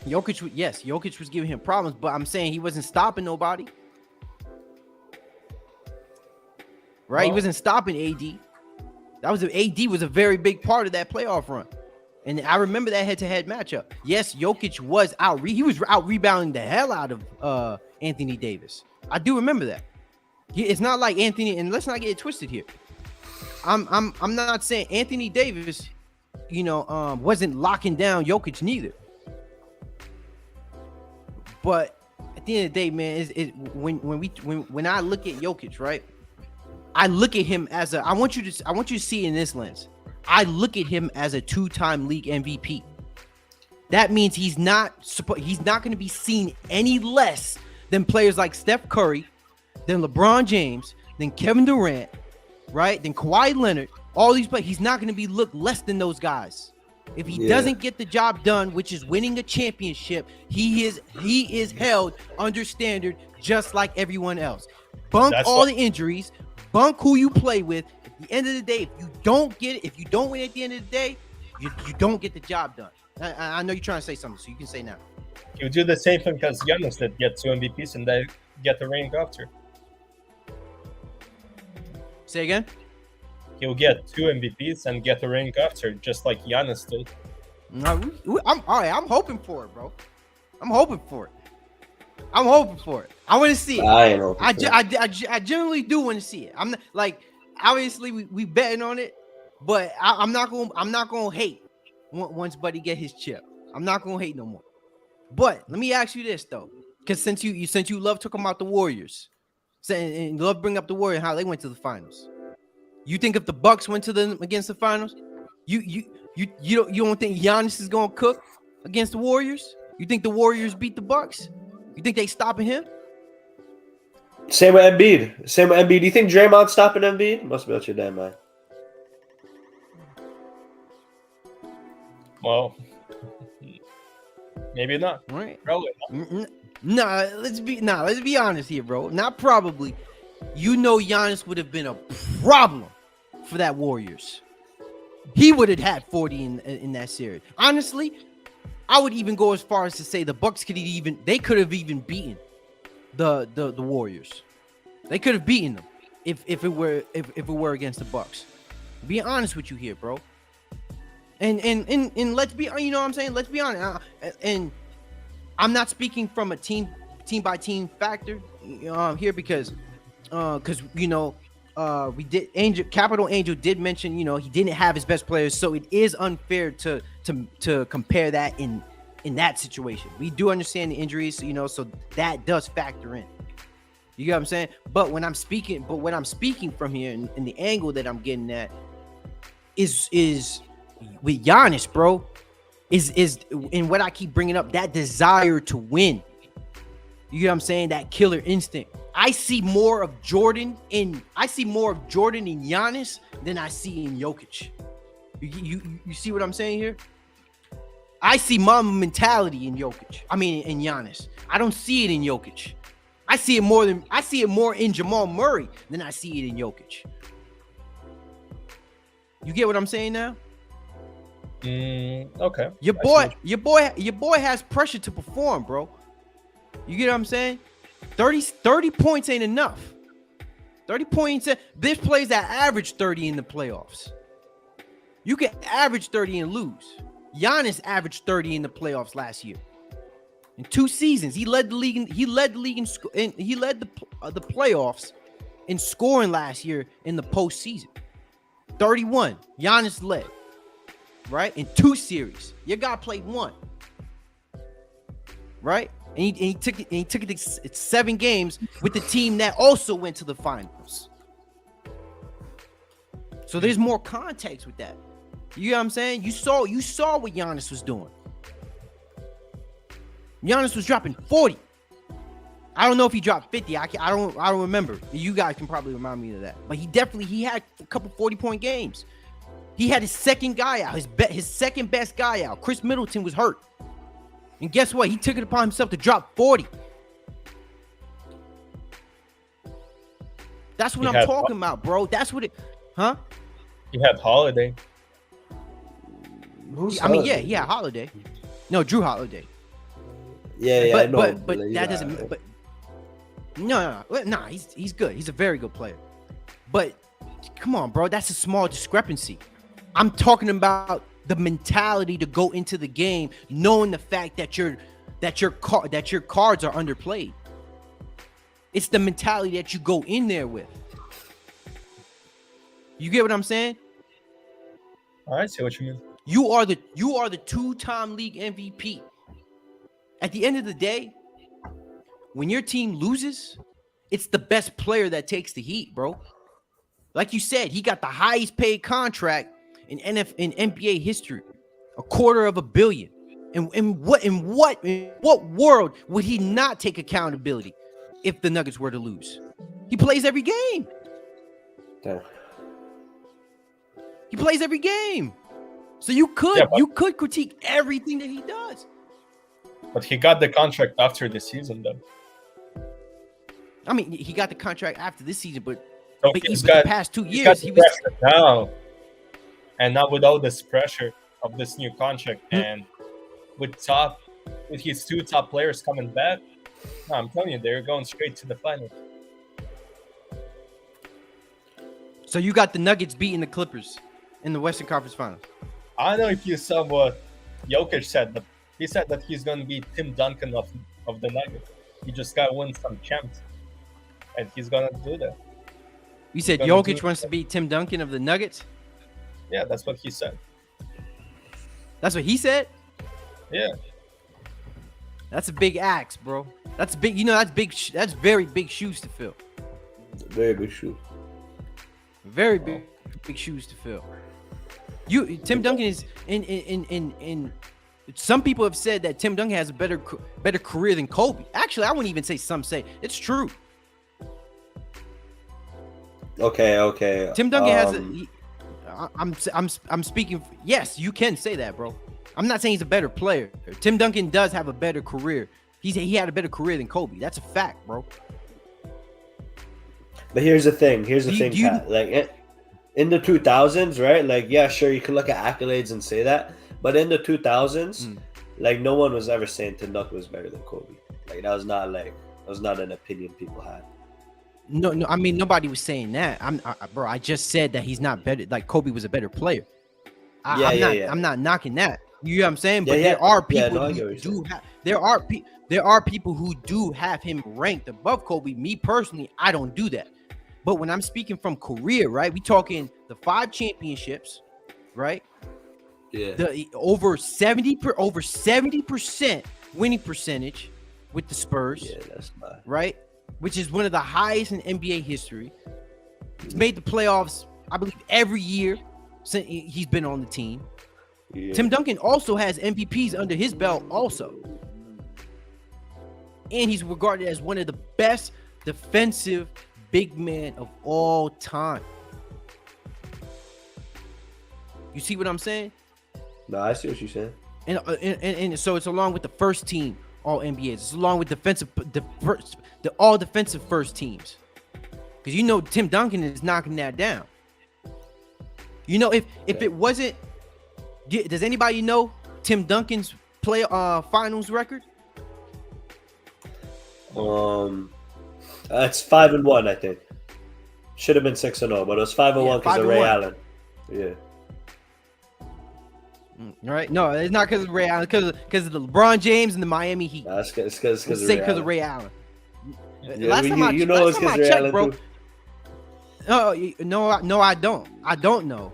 Jokic was giving him problems, but I'm saying he wasn't stopping nobody. Right? Well, he wasn't stopping AD. AD was a very big part of that playoff run. And I remember that head-to-head matchup. Yes, Jokic was out rebounding the hell out of Anthony Davis. I do remember that. It's not like Anthony, and let's not get it twisted here. I'm not saying Anthony Davis, wasn't locking down Jokic neither. But at the end of the day, man, when I look at Jokic, right? I look at him as I want you to see it in this lens. I look at him as a two-time league MVP. That means he's not going to be seen any less than players like Steph Curry, than LeBron James, than Kevin Durant, right? Than Kawhi Leonard. All these players, he's not going to be looked less than those guys. If he doesn't get the job done, which is winning a championship, he is held under standard just like everyone else. Bunk all the injuries, bunk who you play with. At the end of the day, if you don't win at the end of the day, you don't get the job done. I know you're trying to say something, so you can say now. You do the same thing as Giannis that get 2 MVPs and they get the ring after. Say again? He'll get 2 MVPs and get the ring after, just like Giannis did. I'm hoping for it, bro. I'm hoping for it. I want to see it. I generally do want to see it. I'm not, like, obviously we betting on it, but I'm not gonna hate once Buddy get his chip. I'm not gonna hate no more. But let me ask you this though, because since you love talking about the Warriors, and love bring up the Warriors how they went to the finals. You think if the Bucks went to them against the finals, you don't think Giannis is gonna cook against the Warriors? You think the Warriors beat the Bucks? You think they stopping him? Same with Embiid. Do you think Draymond's stopping Embiid? Must be out your damn mind. Well, maybe not. Right. Probably not. Let's be honest here, bro. Not probably. Giannis would have been a problem for that Warriors. He would have had 40 in that series. Honestly, I would even go as far as to say the Bucks could have even beaten the Warriors. They could have beaten them if it were against the Bucks. Being honest with you here, bro. And let's be, you know what I'm saying? Let's be honest. And I'm not speaking from a team by team factor here because Capital Angel did mention, he didn't have his best players, so it is unfair to compare that in that situation. We do understand the injuries, so that does factor in. You get what I'm saying? But when I'm speaking from here, and the angle that I'm getting at is with Giannis, bro. Is and what I keep bringing up, that desire to win. You get what I'm saying? That killer instinct. I see more of Jordan in Giannis than I see in Jokic. You see what I'm saying here? I see Mamba mentality in Jokic. I mean, in Giannis. I don't see it in Jokic. I see it more in Jamal Murray than I see it in Jokic. You get what I'm saying now? Okay. Your boy has pressure to perform, bro. You get what I'm saying? 30 points ain't enough. 30 points. There's plays that average 30 in the playoffs. You can average 30 and lose. Giannis averaged 30 in the playoffs last year. In 2 seasons, he led the league. He led the playoffs in scoring last year in the postseason. 31. Giannis led, right, in 2 series. Your guy played 1, right, and he took it to 7 games with the team that also went to the finals. So there's more context with that. You know what I'm saying? You saw what Giannis was doing. Giannis was dropping 40. I don't know if he dropped 50. I don't remember. You guys can probably remind me of that. But he had a couple 40-point games. He had his second guy out, his second best guy out. Chris Middleton was hurt. And guess what? He took it upon himself to drop 40. That's what I'm talking about, bro. That's what it, huh? He had Holiday. He had Holiday. No, Drew Holiday. Yeah, I know. But that doesn't. But no, he's good. He's a very good player. But come on, bro, that's a small discrepancy. I'm talking about the mentality to go into the game, knowing the fact that your cards are underplayed. It's the mentality that you go in there with. You get what I'm saying? I see what you mean. You are the 2-time league MVP. At the end of the day, when your team loses, it's the best player that takes the heat, bro. Like you said, he got the highest paid contract in NBA history, $250 million. In what world would he not take accountability if the Nuggets were to lose? He plays every game. Damn. He plays every game. So you could critique everything that he does. But he got the contract after the season, though. I mean, he got the contract after this season, but the past 2 years, he was now. And now with all this pressure of this new contract, and with his 2 top players coming back, I'm telling you, they're going straight to the finals. So you got the Nuggets beating the Clippers in the Western Conference Finals. I don't know if you saw what Jokic said, but he said that he's going to be Tim Duncan of the Nuggets. He just got to win some champs, and he's going to do that. You said Jokic wants to be Tim Duncan of the Nuggets? Yeah, that's what he said. That's what he said? Yeah. That's a big axe, bro. That's big. You know, that's big. That's very big shoes to fill. Very big shoe. Very big shoes to fill. Tim Duncan is in. Some people have said that Tim Duncan has a better career than Kobe. Actually, I wouldn't even say some say. It's true. Okay. Tim Duncan I'm speaking. Yes, you can say that, bro. I'm not saying he's a better player. Tim Duncan does have a better career. He had a better career than Kobe. That's a fact, bro. But here's the thing, Pat. Like in the 2000s, right? Like, yeah, sure, you can look at accolades and say that, but in the 2000s, like no one was ever saying Tim Duncan was better than Kobe. Like that was not an opinion people had. No, I mean nobody was saying that. Bro, I just said that he's not better. Like Kobe was a better player. I'm not knocking that. You know what I'm saying? But there are people who do have. There are people who do have him ranked above Kobe. Me personally, I don't do that. But when I'm speaking from career, right? We talking the 5 championships, right? Yeah. The over 70% winning percentage with the Spurs. Yeah, that's not right. which is one of the highest in NBA history. He's made the playoffs, I believe, every year since he's been on the team. Yeah. Tim Duncan also has MVPs under his belt also. And he's regarded as one of the best defensive big men of all time. You see what I'm saying? No, I see what you're saying. And so it's along with the first team all NBAs. It's along with the all defensive first teams. Because you know Tim Duncan is knocking that down. You know, if it wasn't, does anybody know Tim Duncan's finals record? It's 5-1, I think. Should have been 6-0, but it was 5-1 because of Ray 5-1. Allen. Yeah. All right, no, it's not because of Ray Allen, because of the LeBron James and the Miami Heat. Nah, it's because Of Ray Allen. Yeah, last time I Ray checked, Allen bro. too. No, I don't. I don't know.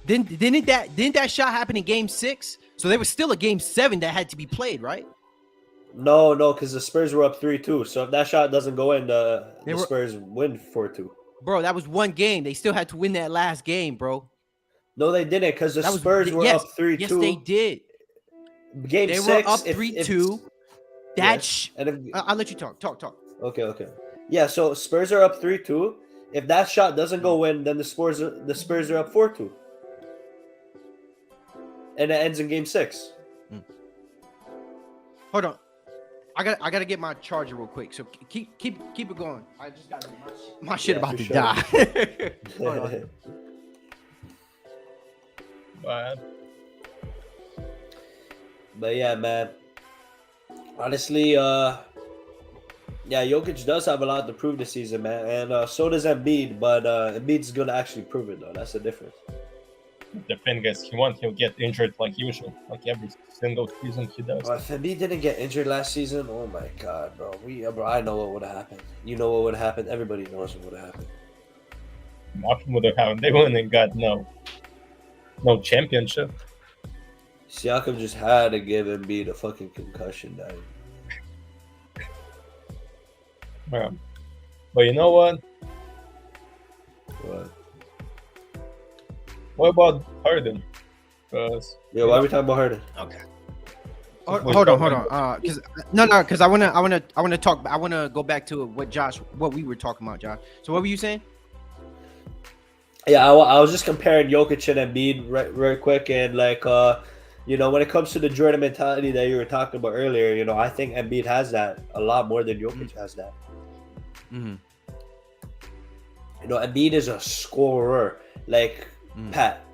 Didn't that shot happen in Game 6? So there was still a Game 7 that had to be played, right? No, because the Spurs were up 3-2. So if that shot doesn't go in, the Spurs win 4-2. Bro, that was one game. They still had to win that last game, bro. No, they didn't, because the Spurs were up 3-2. Yes, they did. Game they 6. Were up 3-2. I'll let you talk. Talk. Okay. Yeah, so Spurs are up 3-2. If that shot doesn't go in, then the Spurs are up 4-2. And it ends in Game 6. Hold on. I gotta get my charger real quick. So keep it going. I just got my shit about to die. Hold on. But yeah, man. Honestly, Jokic does have a lot to prove this season, man, and so does Embiid. But Embiid's gonna actually prove it, though. That's the difference. The thing is, he'll get injured like usual, like every single season he does. If Embiid didn't get injured last season, oh my god, bro. I know what would have happened. You know what would have happened. Everybody knows what would have happened. Nothing would have happened. They wouldn't have got no championship. Siakam just had to give Embiid a fucking concussion, man. Yeah. But you know what? What about Harden? Yeah, why are we talking about Harden? Okay. Hold on. Because I wanna talk. I wanna go back to what we were talking about, Josh. So what were you saying? Yeah, I was just comparing Jokic and Embiid right quick, and when it comes to the Jordan mentality that you were talking about earlier, I think Embiid has that a lot more than Jokic has that. Mm-hmm. Embiid is a scorer. Pat,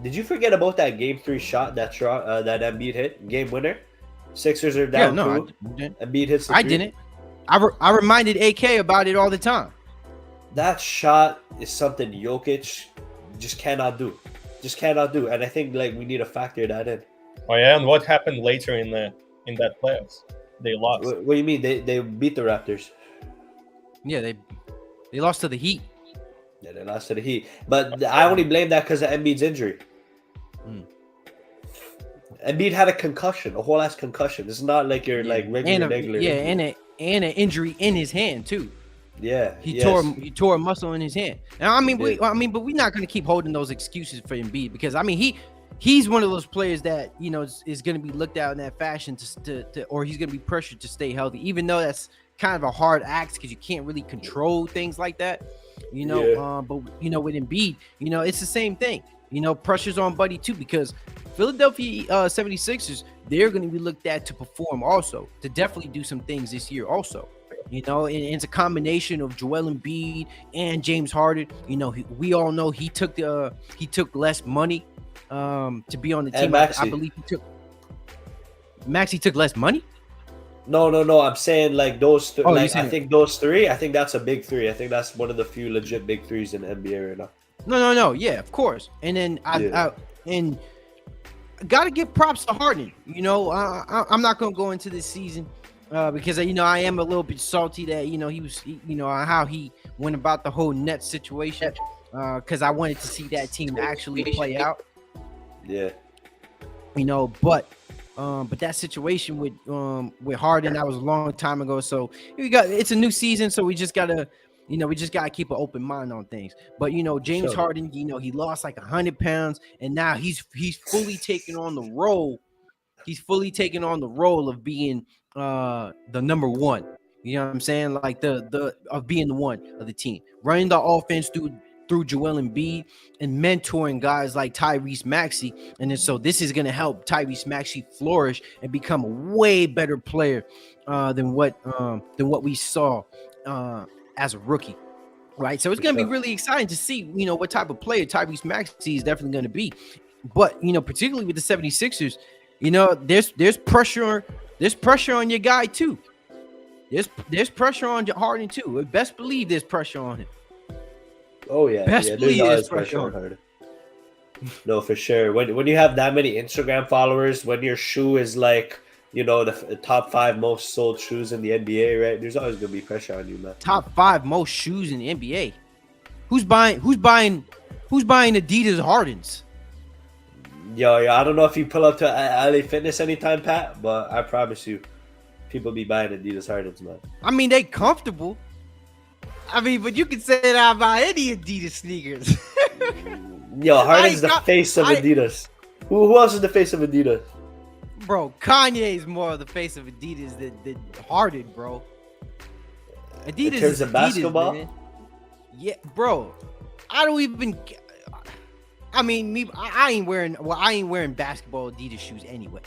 did you forget about that Game 3 shot that Embiid hit? Game winner? Sixers are down 2. Embiid hits the 3. I didn't. I reminded AK about it all the time. That shot is something Jokic just cannot do. And I think we need to factor that in. Oh yeah, and what happened later in that playoffs? They lost. What do you mean? They beat the Raptors. Yeah, they lost to the Heat. Yeah, they lost to the Heat. But I only blame that because of Embiid's injury. Embiid had a concussion, a whole ass concussion. It's not like you're regular. Yeah, and an injury in his hand too. Yeah, he tore a muscle in his hand. And but we're not going to keep holding those excuses for Embiid because he's one of those players that is going to be looked at in that fashion or he's going to be pressured to stay healthy, even though that's kind of a hard act because you can't really control things like that, But with Embiid, it's the same thing. Pressure's on Buddy too because Philadelphia 76ers, they're going to be looked at to perform also, to definitely do some things this year also. And it's a combination of Joel Embiid and James Harden. We all know he took less money to be on the team. I believe Maxey took less money. No. I'm saying those. I think those 3. I think that's a big 3. I think that's one of the few legit big 3s in the NBA right now. No. Yeah, of course. And then I gotta give props to Harden. I'm not gonna go into this season. Because I am a little bit salty that he was how he went about the whole Nets situation because I wanted to see that team actually play out. Yeah. But But that situation with Harden, that was a long time ago. So it's a new season, so we just gotta keep an open mind on things. But James Sure. Harden, he lost like 100 pounds, and now he's fully taking on the role. He's fully taking on the role of being the number one. You know what I'm saying? Like the of being the one of the team, running the offense through Joel Embiid and mentoring guys like Tyrese Maxey. And then so this is going to help Tyrese Maxey flourish and become a way better player than what we saw as a rookie. Right. So it's going to be really exciting to see, what type of player Tyrese Maxey is definitely going to be. But, particularly with the 76ers, there's pressure on your guy too. There's pressure on Harden too. Best believe there's pressure on him. Oh yeah, Best there's always pressure on Harden. No, for sure. When you have that many Instagram followers, when your shoe is like, the top 5 most sold shoes in the NBA, right? There's always gonna be pressure on you, man. Top 5 most shoes in the NBA. Who's buying Adidas Hardens? Yo, I don't know if you pull up to LA Fitness anytime, Pat, but I promise you, people be buying Adidas Hardens, man. I mean, they comfortable. I mean, but you can say that about any Adidas sneakers. Yo, Harden's the face of Adidas. Who else is the face of Adidas? Bro, Kanye's more of the face of Adidas than Harden, bro. Adidas in terms of basketball? Man. Yeah, bro. I don't even. I mean, I ain't wearing basketball Adidas shoes anyway.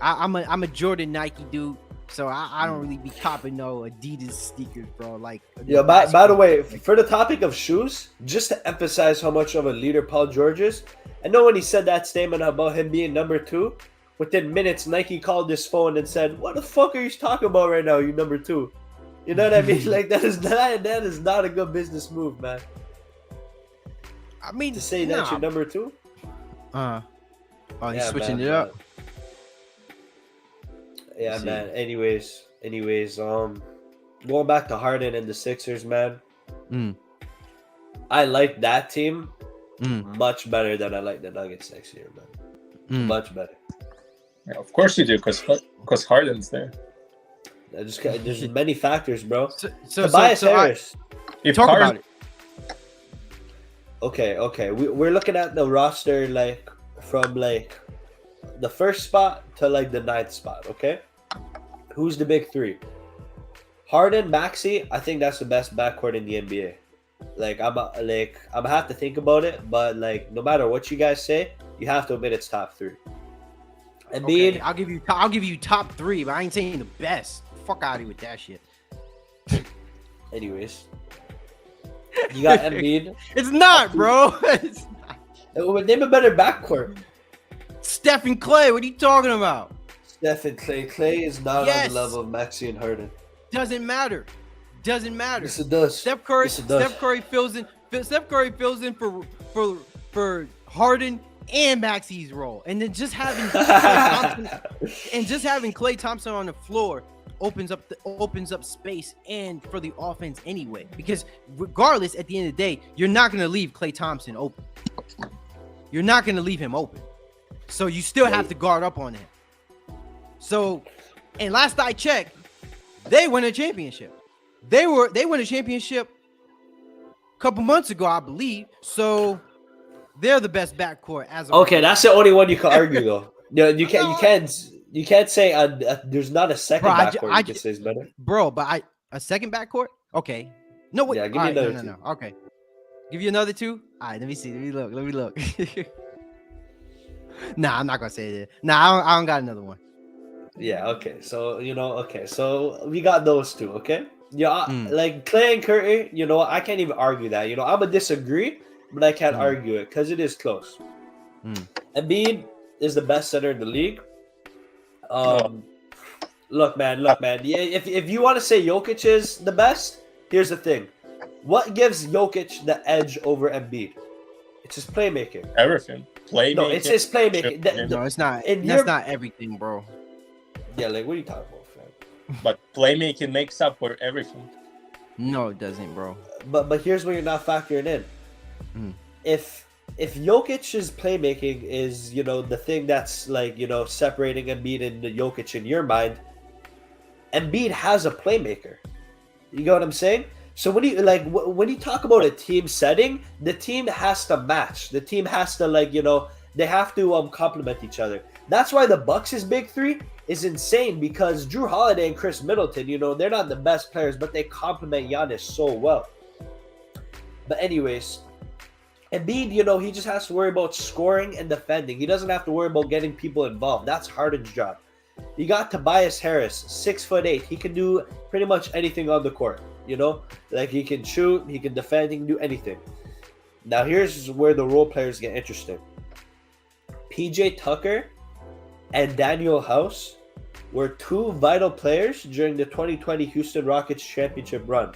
I'm a Jordan Nike dude, so I don't really be copping no Adidas sneakers, bro. Like, yeah. By the way, for the topic of shoes, just to emphasize how much of a leader Paul George is, I know when he said that statement about him being number 2, within minutes Nike called his phone and said, "What the fuck are you talking about right now? You number 2." You know what I mean? Like that is not a good business move, man. I mean, to say that you're number 2. He's switching it up. Yeah, man. Anyways, going back to Harden and the Sixers, man. I like that team much better than I like the Nuggets next year, man. Much better. Yeah, of course you do, because Harden's there. There's many factors, bro. Tobias Harris. Talk about it. Okay. We're looking at the roster like from like the first spot to like the 9th spot. Okay, who's the big 3? Harden, Maxey. I think that's the best backcourt in the NBA. Like I'm gonna have to think about it, but like no matter what you guys say, you have to admit it's top 3. Embiid. Okay, I'll give you top 3, but I ain't saying the best. Fuck out of here with that shit. Anyways, you got Embiid. It's not, bro. It's not. Name a better backcourt. Steph and Clay. What are you talking about? Steph and Clay. Clay is not on the level of Maxey and Harden. Doesn't matter. Yes, it does. Steph Curry fills in for Harden and Maxey's role, and then just having Klay Thompson on the floor opens up space and for the offense anyway. Because regardless, at the end of the day, you're not gonna leave Klay Thompson open. You're not gonna leave him open, so you still have to guard up on him. So, and last I checked, they won a championship. They won a championship a couple months ago, I believe. So they're the best backcourt as of okay. That's the only one you can argue though. You can't say there's not a second backcourt you can say is better, bro. But a second backcourt, okay. No, wait. Yeah, give me another two. No. Okay, give you another 2. All right, let me see. Let me look. Nah, I'm not gonna say that. Nah, I don't got another one. Yeah. Okay. So So we got those 2. Okay. Yeah. Like Clay and Curry. I can't even argue that. I'm gonna disagree, but I can't argue it because it is close. Embiid is the best center in the league. Look, man. Yeah, if you want to say Jokic is the best, here's the thing: what gives Jokic the edge over Embiid? It's his playmaking. Everything. Playmaking. No, it's his playmaking. No, it's not. That's not everything, bro. Yeah, like what are you talking about, fam? But playmaking makes up for everything. No, it doesn't, bro. But here's where you're not factoring in. If if Jokic's playmaking is, the thing that's like, separating Embiid and Jokic in your mind, Embiid has a playmaker. You get what I'm saying? So when you talk about a team setting, the team has to match. The team has to they have to complement each other. That's why the Bucks' big three is insane because Drew Holiday and Chris Middleton, they're not the best players, but they complement Giannis so well. But anyways, Embiid, he just has to worry about scoring and defending. He doesn't have to worry about getting people involved. That's Harden's job. You got Tobias Harris, 6'8". He can do pretty much anything on the court. Like he can shoot, he can defend, he can do anything. Now here's where the role players get interesting. PJ Tucker and Daniel House were two vital players during the 2020 Houston Rockets championship run.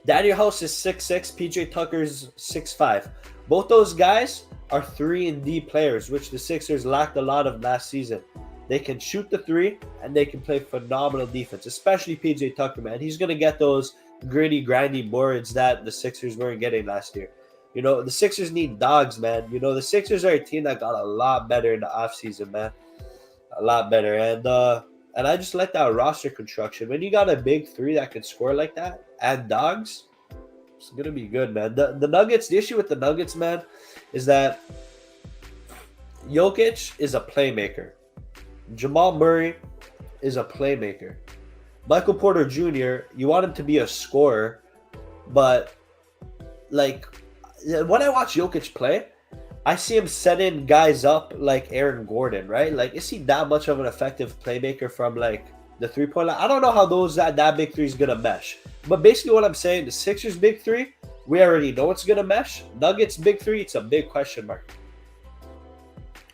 Daniel House is 6'6", PJ Tucker's 6'5". Both those guys are 3-and-D players, which the Sixers lacked a lot of last season. They can shoot the three, and they can play phenomenal defense, especially PJ Tucker, man. He's going to get those gritty, grindy boards that the Sixers weren't getting last year. The Sixers need dogs, man. The Sixers are a team that got a lot better in the offseason, man. A lot better. And I just like that roster construction. When you got a big three that can score like that and dogs, it's going to be good, man. The Nuggets, the issue with the Nuggets, man, is that Jokic is a playmaker. Jamal Murray is a playmaker. Michael Porter Jr., you want him to be a scorer, but like when I watch Jokic play, I see him setting guys up like Aaron Gordon, right? Like, is he that much of an effective playmaker from like the 3-point line? I don't know how that big three is gonna mesh. But basically what I'm saying, the Sixers big three, we already know it's gonna mesh. Nuggets big three, it's a big question mark.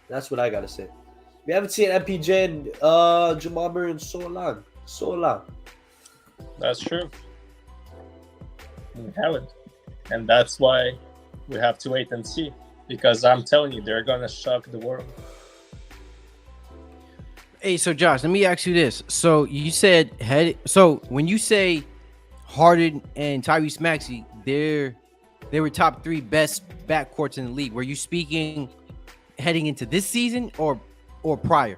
That's what I gotta say. We haven't seen MPJ and Jamal Murray in so long. So long. That's true. We haven't. And that's why we have to wait and see. Because I'm telling you, they're going to shock the world. Hey, so Josh, let me ask you this. So you said so when you say Harden and Tyrese Maxey, they were top 3 best backcourts in the league. Were you speaking heading into this season or prior?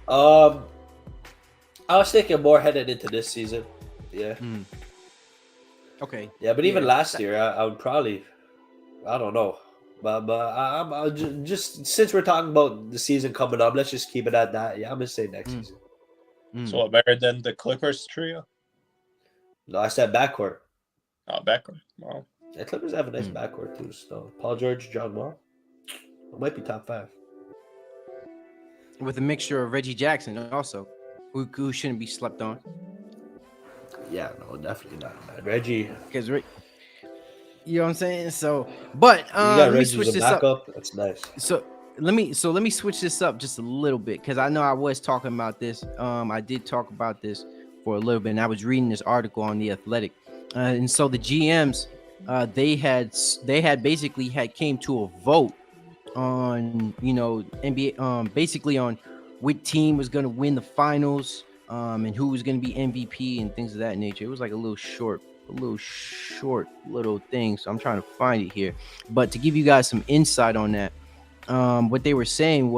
I was thinking more headed into this season. Yeah. Okay. Yeah, but even last year, I would probably, I don't know, but I'm just since we're talking about the season coming up, let's just keep it at that. Yeah, I'm gonna say next season. So better than the Clippers trio? No, I said backcourt. Oh, backcourt. Wow. Yeah, Clippers have a nice backcourt too. So Paul George, John Wall, it might be top 5. With a mixture of Reggie Jackson also, who shouldn't be slept on. Yeah, no, definitely not, man. Reggie, because you know what I'm saying. So, but you got let me Reggie switch as a this backup. up. That's nice. So let me switch this up just a little bit because I know I was talking about this. I did talk about this for a little bit, and I was reading this article on The Athletic, and so the GMs they had basically came to a vote on NBA basically on what team was going to win the finals and who was going to be MVP and things of that nature. It was like a little short thing, so I'm trying to find it here. But to give you guys some insight on that, what they were saying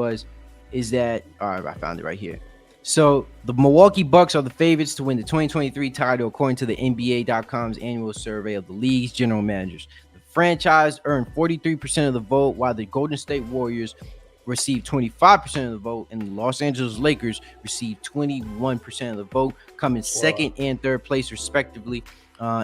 is that all right, I found it right here. So the Milwaukee Bucks are the favorites to win the 2023 title according to the NBA.com's annual survey of the league's general managers. The franchise earned 43% of the vote, while the Golden State Warriors received 25% of the vote, and the Los Angeles Lakers received 21% of the vote, coming second and third place respectively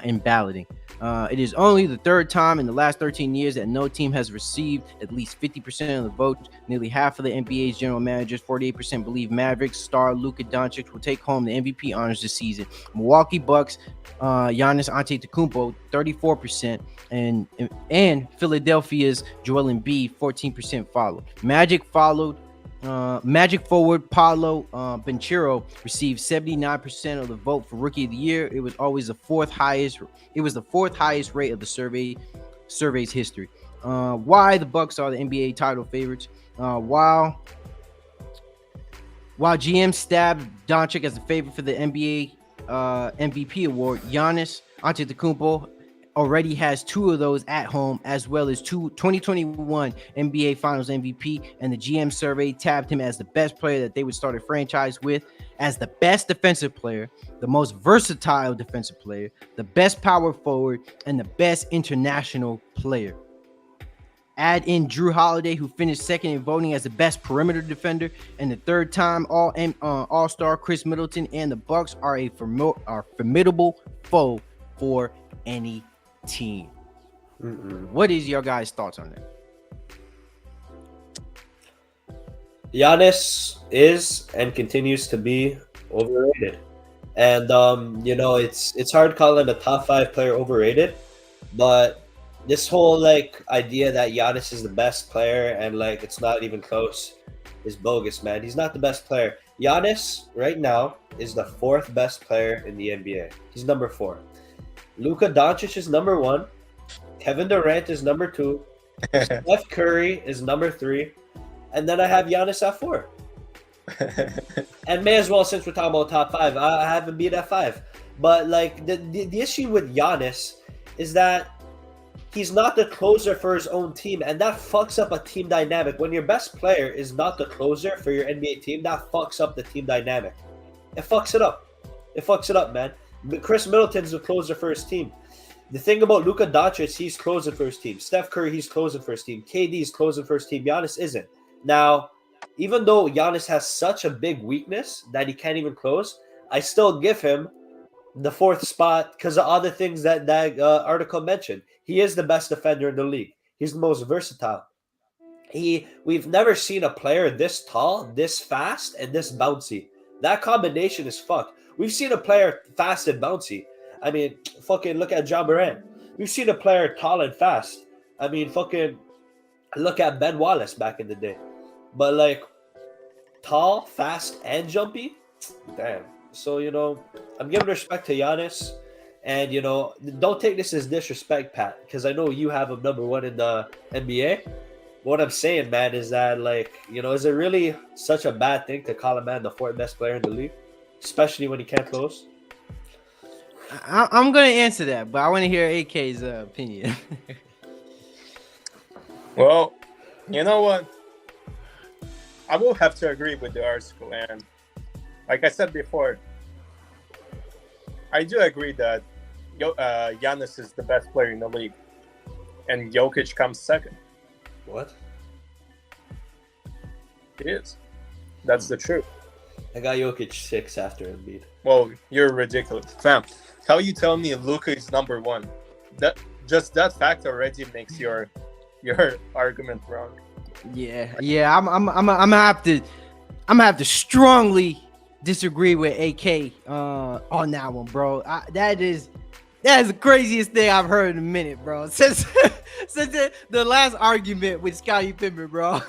in balloting. It is only the third time in the last 13 years that no team has received at least 50% of the vote. Nearly half of the NBA's general managers, 48%, believe Mavericks star Luka Doncic will take home the MVP honors this season. Milwaukee Bucks, Giannis Antetokounmpo, 34%, and Philadelphia's Joel Embiid, 14% followed. Magic forward Paolo Banchero received 79% of the vote for Rookie of the Year. It was always the fourth highest. It was the fourth highest rate of the survey's history. Why the Bucks are the NBA title favorites? While GM stabbed Doncic as the favorite for the NBA MVP award, Giannis Antetokounmpo already has 2 of those at home, as well as 2021 NBA Finals MVP. And the GM survey tabbed him as the best player that they would start a franchise with, as the best defensive player, the most versatile defensive player, the best power forward, and the best international player. Add in Drew Holiday, who finished second in voting as the best perimeter defender, and the third-time All-Star Chris Middleton, and the Bucks are a formidable foe for any team. What is your guys' thoughts on that? Giannis is and continues to be overrated, and it's hard calling a top 5 player overrated, but this whole idea that Giannis is the best player and it's not even close is bogus, man. He's not the best player. Giannis right now is the 4th best player in the NBA. He's number 4. Luka Doncic is number 1. Kevin Durant is number 2. Steph Curry is number 3. And then I have Giannis at 4. And may as well, since we're talking about top 5, I haven't been at 5. But the issue with Giannis is that he's not the closer for his own team, and that fucks up a team dynamic. When your best player is not the closer for your NBA team, that fucks up the team dynamic. It fucks it up. It fucks it up, man. Chris Middleton's the closer for his team. The thing about Luka Doncic, he's closing for his team. Steph Curry, he's closing for his team. KD's closing for his team. Giannis isn't. Now, even though Giannis has such a big weakness that he can't even close, I still give him the 4th spot because of all the things that article mentioned. He is the best defender in the league. He's the most versatile. We've never seen a player this tall, this fast, and this bouncy. That combination is fucked. We've seen a player fast and bouncy. I mean, fucking look at John Morant. We've seen a player tall and fast. I mean, fucking look at Ben Wallace back in the day. But tall, fast, and jumpy, damn. So, I'm giving respect to Giannis. And, don't take this as disrespect, Pat, because I know you have him number 1 in the NBA. What I'm saying, man, is that, is it really such a bad thing to call a man the 4th best player in the league, especially when he can't close? I'm going to answer that, but I want to hear AK's opinion. Well, you know what? I will have to agree with the article. And like I said before, I do agree that Giannis is the best player in the league, and Jokic comes second. What? It is. That's the truth. I got Jokic 6 after Embiid. Well, you're ridiculous, fam. How you tell me Luka is number 1? That fact already makes your argument wrong. Yeah. I'm gonna have to strongly disagree with AK on that one, bro. That is the craziest thing I've heard in a minute, bro. Since the last argument with Scottie Pippen, bro.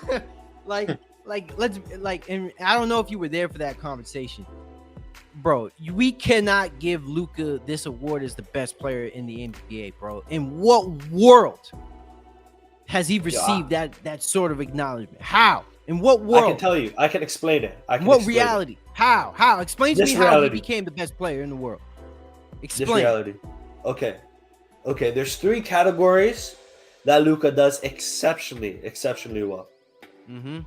And I don't know if you were there for that conversation, bro. We cannot give Luka this award as the best player in the NBA, bro. In what world has he received that sort of acknowledgement? How? In what world? I can tell you. I can explain it. What reality? How? Explain to me how he became the best player in the world. Explain. This reality. Okay. There's 3 categories that Luka does exceptionally well. Mm-hmm.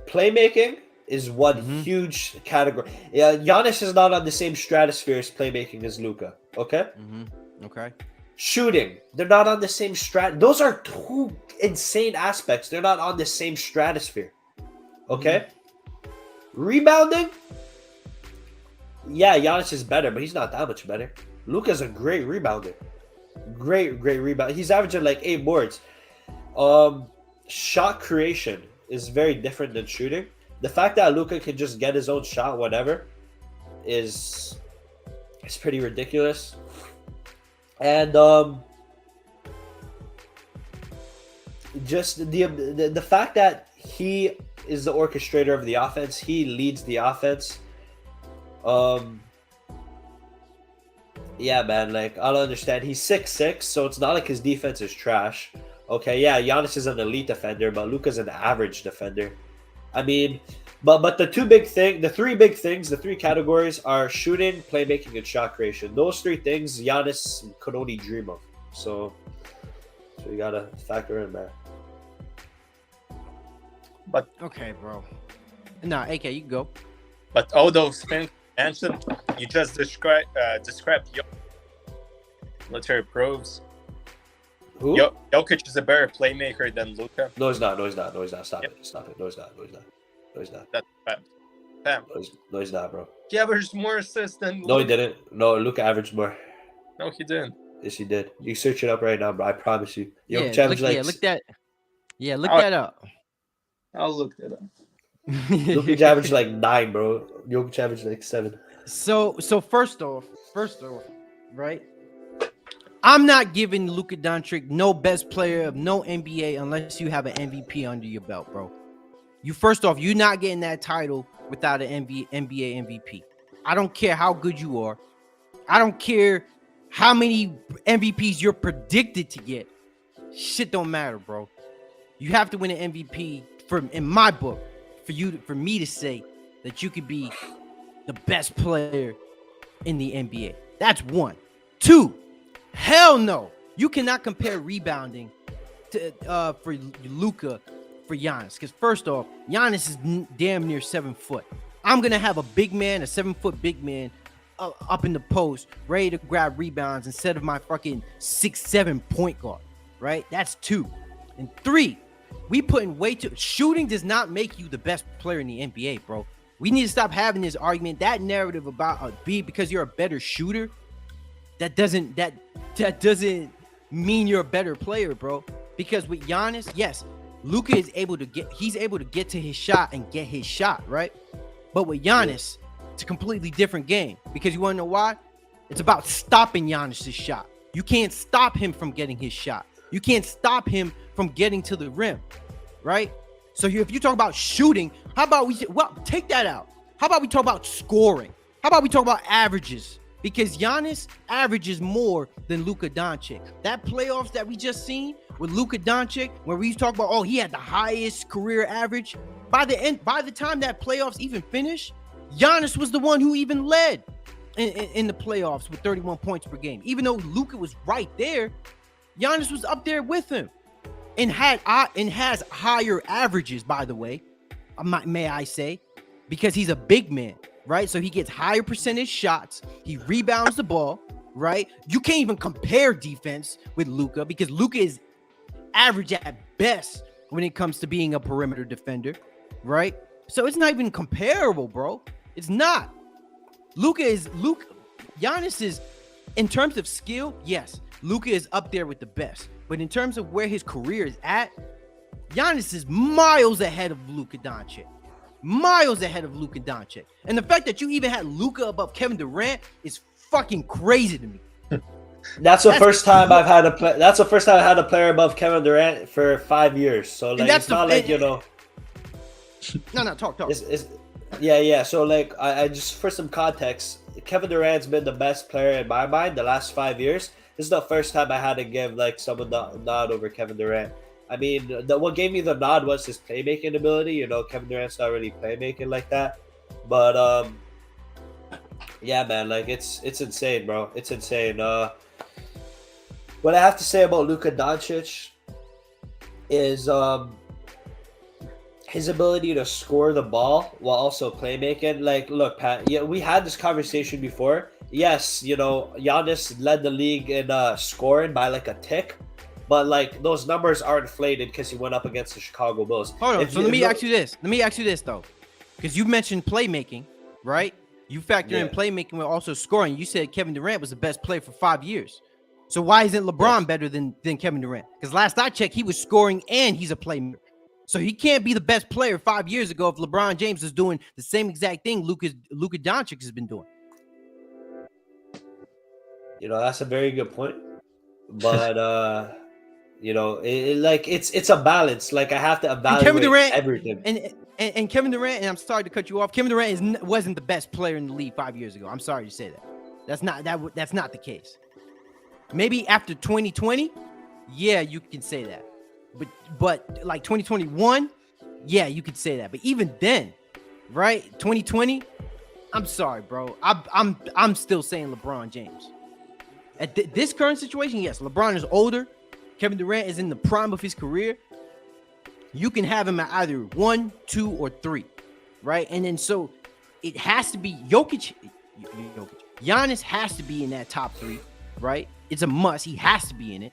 Playmaking is one huge category. Yeah, Giannis is not on the same stratosphere as playmaking as Luka. Okay. Mm-hmm. Okay. Shooting, they're not on the same Those are 2 insane aspects. They're not on the same stratosphere. Okay. Rebounding, yeah, Giannis is better, but he's not that much better. Luka's a great rebounder. Great rebound. He's averaging 8 boards. Shot creation is very different than shooting. The fact that Luka can just get his own shot whenever is pretty ridiculous. And just the fact that he is the orchestrator of the offense, he leads the offense. Yeah, man, I don't understand. He's 6'6", so it's not like his defense is trash. Okay, yeah, Giannis is an elite defender, but Luka's an average defender. I mean, But the three categories are shooting, playmaking, and shot creation. Those three things Giannis could only dream of. So you gotta factor in that. But Okay, bro. Nah, AK, you can go. but all those things mentioned, you just described your military proves. Who? Jokic is a better playmaker than Luka. No, he's not. Stop Yep. it. Stop it. No, he's not. That's fact. Bam. No, he's not, bro. He averaged more assists than No, he Luka. didn't. No, Luka averaged more. No, he didn't. Yes, he did. You search it up right now, bro. I promise you. Yeah, Jokic averaged look that. Yeah, look Alright. that up. I'll look that up. Jokic averaged like 9, bro. Jokic averaged like 7. So first off, right? I'm not giving Luka Doncic no best player of no NBA unless you have an MVP under your belt, bro. You're not getting that title without an NBA MVP. I don't care how good you are. I don't care how many MVPs you're predicted to get. Shit don't matter, bro. You have to win an MVP in my book for me to say that you could be the best player in the NBA. That's one. Two, hell no. You cannot compare rebounding to for Luka for Giannis. Because first off, Giannis is damn near 7 foot. I'm gonna have a 7-foot big man up in the post, ready to grab rebounds instead of my fucking 6'7" point guard. Right? That's two. And three, we putting way too. Shooting does not make you the best player in the NBA, bro. We need to stop having this argument. That narrative about because you're a better shooter, that doesn't mean you're a better player, bro. Because with Giannis, yes, Luka is able to get to his shot and get his shot, right? But with Giannis, it's a completely different game. Because you want to know why? It's about stopping Giannis' shot. You can't stop him from getting his shot. You can't stop him from getting to the rim, right? So if you talk about shooting, how about take that out? How about we talk about scoring? How about we talk about averages? Because Giannis averages more than Luka Doncic. That playoffs that we just seen with Luka Doncic, where we talk about, he had the highest career average. By the time that playoffs even finished, Giannis was the one who even led in the playoffs with 31 points per game. Even though Luka was right there, Giannis was up there with him and has higher averages, by the way, may I say, because he's a big man, right? So he gets higher percentage shots. He rebounds the ball, right? You can't even compare defense with Luka because Luka is average at best when it comes to being a perimeter defender, right? So it's not even comparable, bro. It's not. Giannis is, in terms of skill, yes, Luka is up there with the best. But in terms of where his career is at, Giannis is miles ahead of Luka Doncic. Miles ahead of Luka Doncic. And the fact that you even had Luka above Kevin Durant is fucking crazy to me. That's the first time I've had a player above Kevin Durant for 5 years. So like it's not like, you know. No, talk. Yeah. So like I just, for some context, Kevin Durant's been the best player in my mind the last 5 years. This is the first time I had to give like someone the nod over Kevin Durant. I mean, what gave me the nod was his playmaking ability. You know, Kevin Durant's not really playmaking like that. But yeah, man, like it's insane, bro. It's insane. What I have to say about Luka Doncic is his ability to score the ball while also playmaking. Like, look, Pat, yeah, we had this conversation before. Yes, you know, Giannis led the league in scoring by like a tick, but like those numbers are inflated because he went up against the Chicago Bulls. Hold on. Let me ask you this though, because you mentioned playmaking, right? You factor in playmaking with also scoring. You said Kevin Durant was the best player for 5 years. So why isn't LeBron better than Kevin Durant? Because last I checked, he was scoring and he's a playmaker. So he can't be the best player 5 years ago if LeBron James is doing the same exact thing Luka Doncic has been doing. You know, that's a very good point. But you know, it's a balance. Like I have to evaluate Kevin Durant, everything. And Kevin Durant, and I'm sorry to cut you off. Kevin Durant wasn't the best player in the league 5 years ago. I'm sorry to say that. That's not the case. Maybe after 2020, yeah, you can say that. But like 2021, yeah, you could say that. But even then, right? 2020. I'm sorry, bro. I'm still saying LeBron James. At this current situation, yes, LeBron is older. Kevin Durant is in the prime of his career. You can have him at either 1, 2, or 3, right? And then so it has to be Jokic. Giannis has to be in that top 3, right? It's a must. He has to be in it.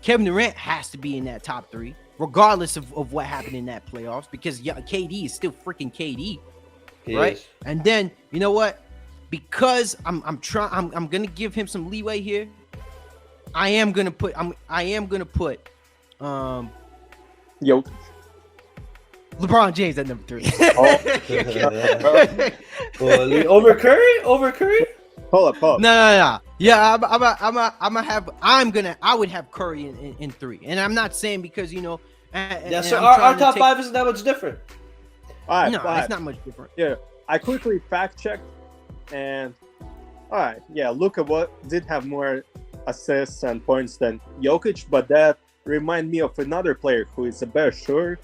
Kevin Durant has to be in that top 3, regardless of what happened in that playoffs, because KD is still freaking KD. Right. Is. And then you know what? Because I'm gonna give him some leeway here. I am gonna put Jokic. LeBron James at number 3. Well, over Curry? Over Curry? Hold up. No. Yeah, I would have Curry in 3. And I'm not saying because Yeah, so our top 5 isn't that much different. All right, no, it's not much different. Yeah, I quickly fact checked, and all right, yeah, Luka did have more assists and points than Jokic, but that remind me of another player who is a better shooter,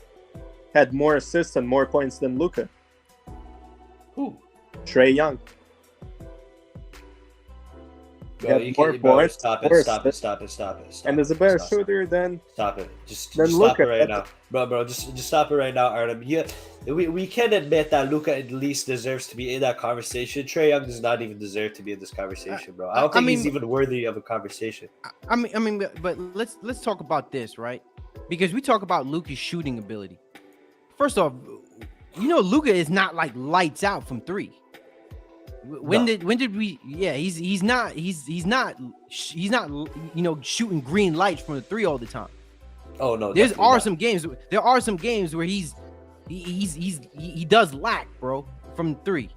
had more assists and more points than Luka. Who? Trae Young. Bro, you can't, bro, stop it. And as a better shooter than stop it. Just then stop Luka, it right now. Bro, just stop it right now, Artem. We can admit that Luka at least deserves to be in that conversation. Trae Young does not even deserve to be in this conversation, bro. I don't think he's even worthy of a conversation. But let's talk about this, right? Because we talk about Luka's shooting ability. First off, Luka is not like lights out from 3. When did we? Yeah, he's not shooting green lights from the 3 all the time. Oh no, there are some games where he does lack, bro, from 3.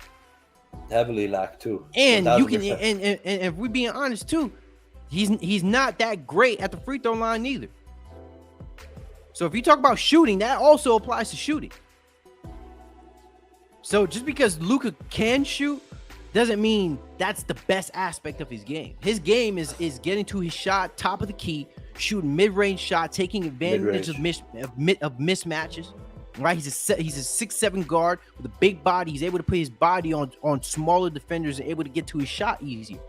Heavily lack too. And 1,000%. you can and if we're being honest too, he's not that great at the free throw line either. So if you talk about shooting, that also applies to shooting. So just because Luka can shoot doesn't mean that's the best aspect of his game. His game is getting to his shot, top of the key, shooting mid-range shot, taking advantage of mismatches. Right? He's a 6'7" guard with a big body. He's able to put his body on smaller defenders and able to get to his shot easier.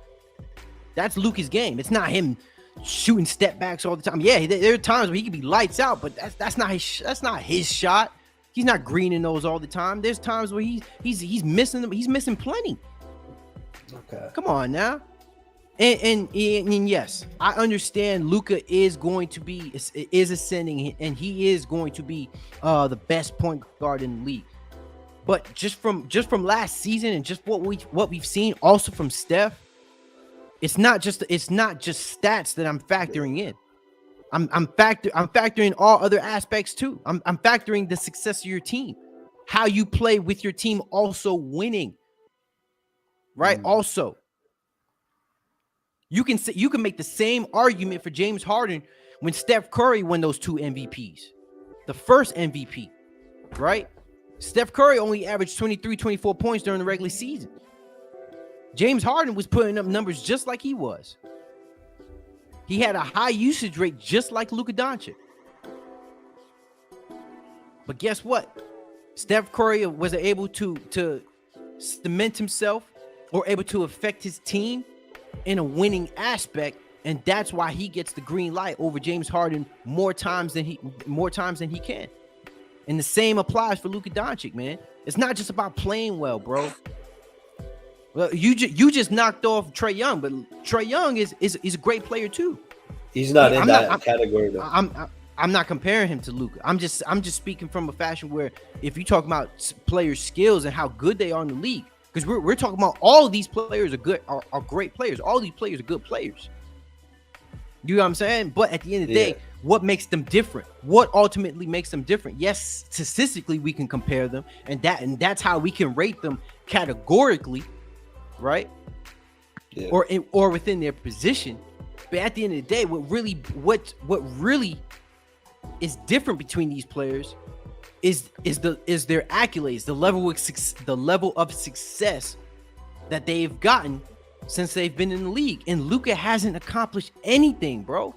That's Luka's game. It's not him shooting step backs all the time. Yeah, there are times where he can be lights out, but that's not his shot. He's not greening those all the time. There's times where he's missing them. He's missing plenty. Okay. Come on now. And yes, I understand Luka is going to be ascending, and he is going to be the best point guard in the league. But just from last season and just what we've seen also from Steph, it's not just stats that I'm factoring in. I'm factoring all other aspects too. I'm factoring the success of your team, how you play with your team, also winning. Right. Also, you can make the same argument for James Harden when Steph Curry won those 2 MVPs. The first MVP, right? Steph Curry only averaged 23, 24 points during the regular season. James Harden was putting up numbers just like he was. He had a high usage rate just like Luka Doncic. But guess what? Steph Curry was able to cement himself or able to affect his team in a winning aspect, and that's why he gets the green light over James Harden more times than he can. And the same applies for Luka Doncic, man. It's not just about playing well, bro. Well, you just knocked off Trae Young, but Trae Young is a great player too. He's not in that category though. I'm not comparing him to Luka. I'm just speaking from a fashion where if you talk about players' skills and how good they are in the league, because we're talking about all of these players are great players. All these players are good players. You know what I'm saying? But at the end of the day, what makes them different? What ultimately makes them different? Yes, statistically we can compare them, and that's how we can rate them categorically, right? Yeah. Or within their position. But at the end of the day, what really is different between these players is their accolades, the level of success that they've gotten since they've been in the league. And Luka hasn't accomplished anything, bro.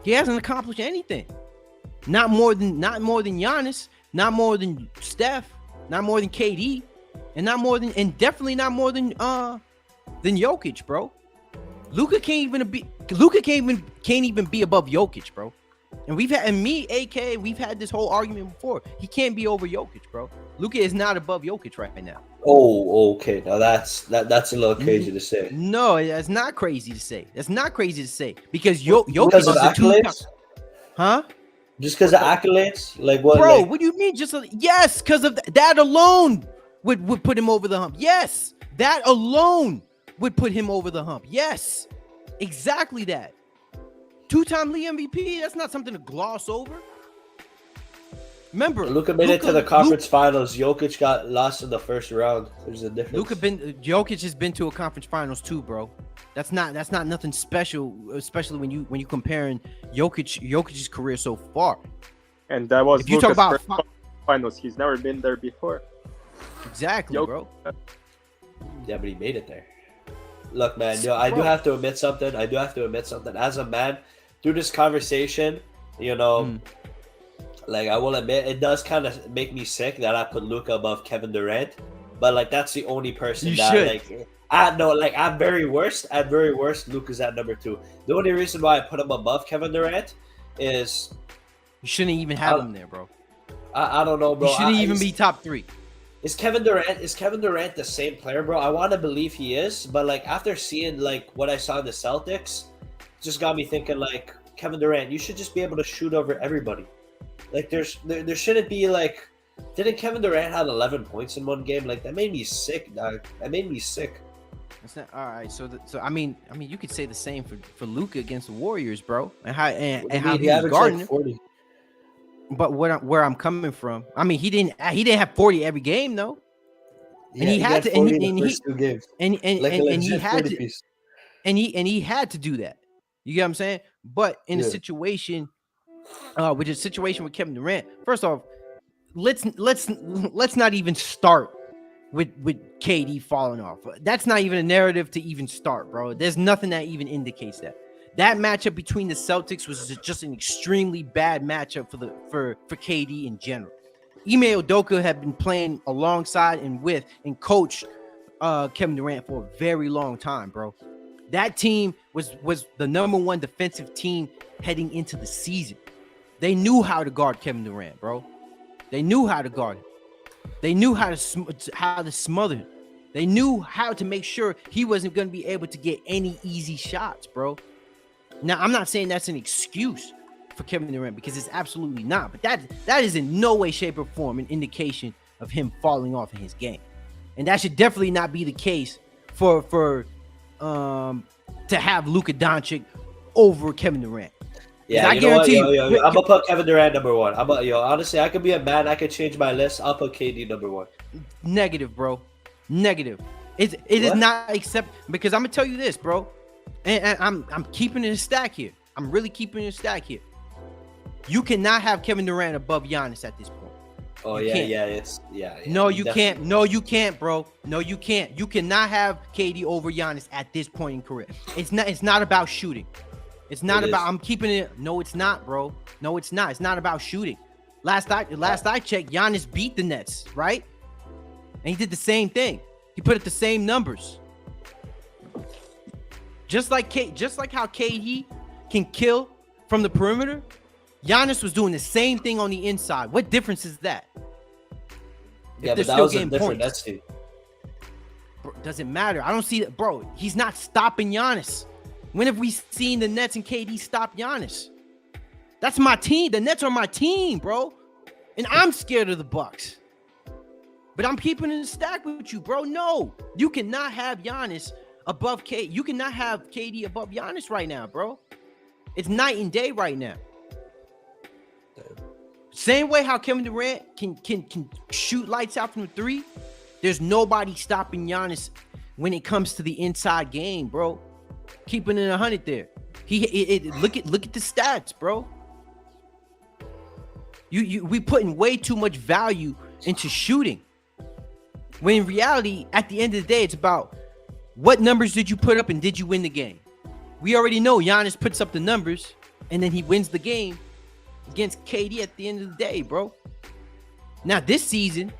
He hasn't accomplished anything. Not more than Giannis, not more than Steph, not more than KD, and definitely not more than Jokic, bro. Luka can't even be above Jokic, bro. And we've had this whole argument before. He can't be over Jokic, bro. Luka is not above Jokic right now. Oh, okay. Now that's a little crazy to say. No, that's not crazy to say. That's not crazy to say because Jokic Because is of a accolades? huh? Just because of accolades? Like what? Bro, like, what do you mean? Yes, because of that alone would put him over the hump. Yes, that alone would put him over the hump. Yes, exactly that. 2-time league MVP. That's not something to gloss over. Remember, Luka made it to the conference finals. Jokic got lost in the first round. There's a difference. Jokic has been to a conference finals too, bro. That's not nothing special, especially when you comparing Jokic's career so far. And that was if you talk about finals. He's never been there before. Exactly, bro. Yeah, but he made it there. Look, man, I do have to admit something. As a man, through this conversation, like I will admit, it does kind of make me sick that I put Luka above Kevin Durant. But like that's the only person at very worst, Luka's at number 2. The only reason why I put him above Kevin Durant is you shouldn't even have him there, bro. I don't know, bro. He shouldn't even be top 3. Is Kevin Durant the same player, bro? I want to believe he is, but like after seeing like what I saw in the Celtics, just got me thinking like Kevin Durant, you should just be able to shoot over everybody. Like there shouldn't be like, didn't Kevin Durant have 11 points in one game? Like that made me sick, dog. That made me sick. That's not all right. So I mean, you could say the same for Luka against the Warriors, bro, and how he was guarding like 40. But where I'm coming from, I mean, he didn't have 40 every game though, and he had to, and he had to do that. You get what I'm saying? But in a situation, with Kevin Durant, first off, let's not even start with KD falling off. That's not even a narrative to even start, bro. There's nothing that even indicates that. That matchup between the Celtics was just an extremely bad matchup for KD in general. Ime Udoka had been playing alongside and coached Kevin Durant for a very long time, bro. That team was the number 1 defensive team heading into the season. They knew how to guard Kevin Durant, bro. They knew how to guard him. They knew how to smother him. They knew how to make sure he wasn't going to be able to get any easy shots, bro. Now, I'm not saying that's an excuse for Kevin Durant because it's absolutely not. But that is in no way, shape, or form an indication of him falling off in his game. And that should definitely not be the case for to have Luka Doncic over Kevin Durant. Yeah, I guarantee you. I'm gonna put Kevin Durant number 1. Honestly, I could be a man. I could change my list. I'll put KD number 1. Negative, bro. Negative. It is not accept because I'm gonna tell you this, bro. And I'm keeping it a stack here. I'm really keeping it a stack here. You cannot have Kevin Durant above Giannis at this point. Oh, you can't. No, you can't. No, you can't, bro. No, you can't. You cannot have KD over Giannis at this point in career. It's not about shooting. It's not about. I'm keeping it. No, it's not, bro. No, it's not. It's not about shooting. Last I checked, Giannis beat the Nets, right? And he did the same thing. He put up the same numbers. Just like how KD can kill from the perimeter, Giannis was doing the same thing on the inside. What difference is that? Yeah, but that was a different Nets team. Doesn't matter. I don't see that, bro. He's not stopping Giannis. When have we seen the Nets and KD stop Giannis? That's my team. The Nets are my team, bro. And I'm scared of the Bucks. But I'm keeping it in stack with you, bro. No, you cannot have Giannis above KD. You cannot have KD above Giannis right now, bro. It's night and day right now. Same way how Kevin Durant can shoot lights out from the 3. There's nobody stopping Giannis when it comes to the inside game, bro. Keeping it 100 there. Look at the stats, bro. We putting way too much value into shooting. When in reality, at the end of the day, it's about what numbers did you put up and did you win the game? We already know Giannis puts up the numbers and then he wins the game against KD at the end of the day, bro. Now this season,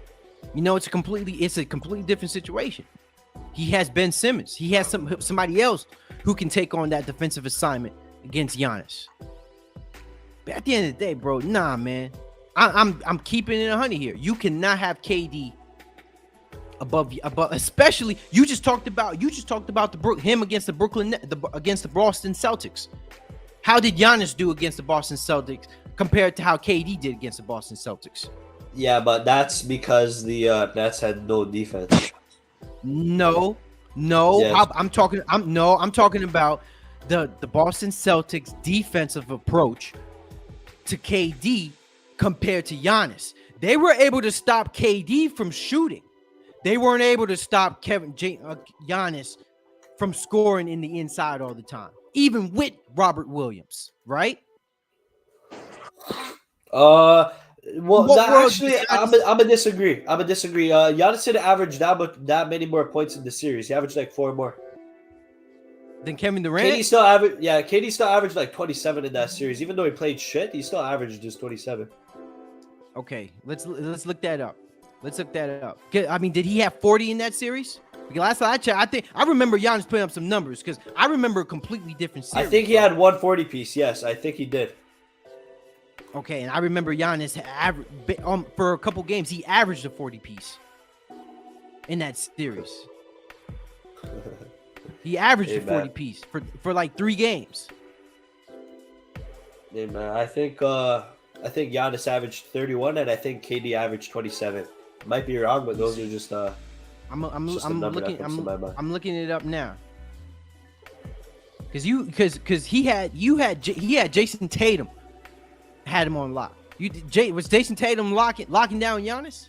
You know, it's a completely different situation. He has Ben Simmons. He has somebody else who can take on that defensive assignment against Giannis. But at the end of the day, bro, nah, man. I'm keeping it 100 here. You cannot have KD above, especially you just talked about him against the Boston Celtics. How did Giannis do against the Boston Celtics compared to how KD did against the Boston Celtics? Yeah, but that's because the Nets had no defense. No. Yes. I'm talking about the Boston Celtics defensive approach to KD compared to Giannis. They were able to stop KD from shooting. They weren't able to stop Giannis from scoring in the inside all the time, even with Robert Williams, right? Well, What world actually, does I'm Giannis- gonna disagree. Giannis didn't average that many more points in the series. He averaged like 4 more. Then Kevin Durant. KD still averaged like 27 in that series. Even though he played shit, he still averaged just 27. Okay, let's look that up. I mean, did he have 40 in that series? Because last time I checked, I remember Giannis putting up some numbers because I remember a completely different series. I think he had 140 piece. Yes, I think he did. Okay, and I remember Giannis for a couple games he averaged a 40 piece in that series. He averaged a 40 piece for like 3 games. Yeah, man, I think Giannis averaged 31 and I think KD averaged 27. Might be wrong, but those are just I'm looking looking it up now. Because he had Jason Tatum had him on lock. Was Jason Tatum locking down Giannis?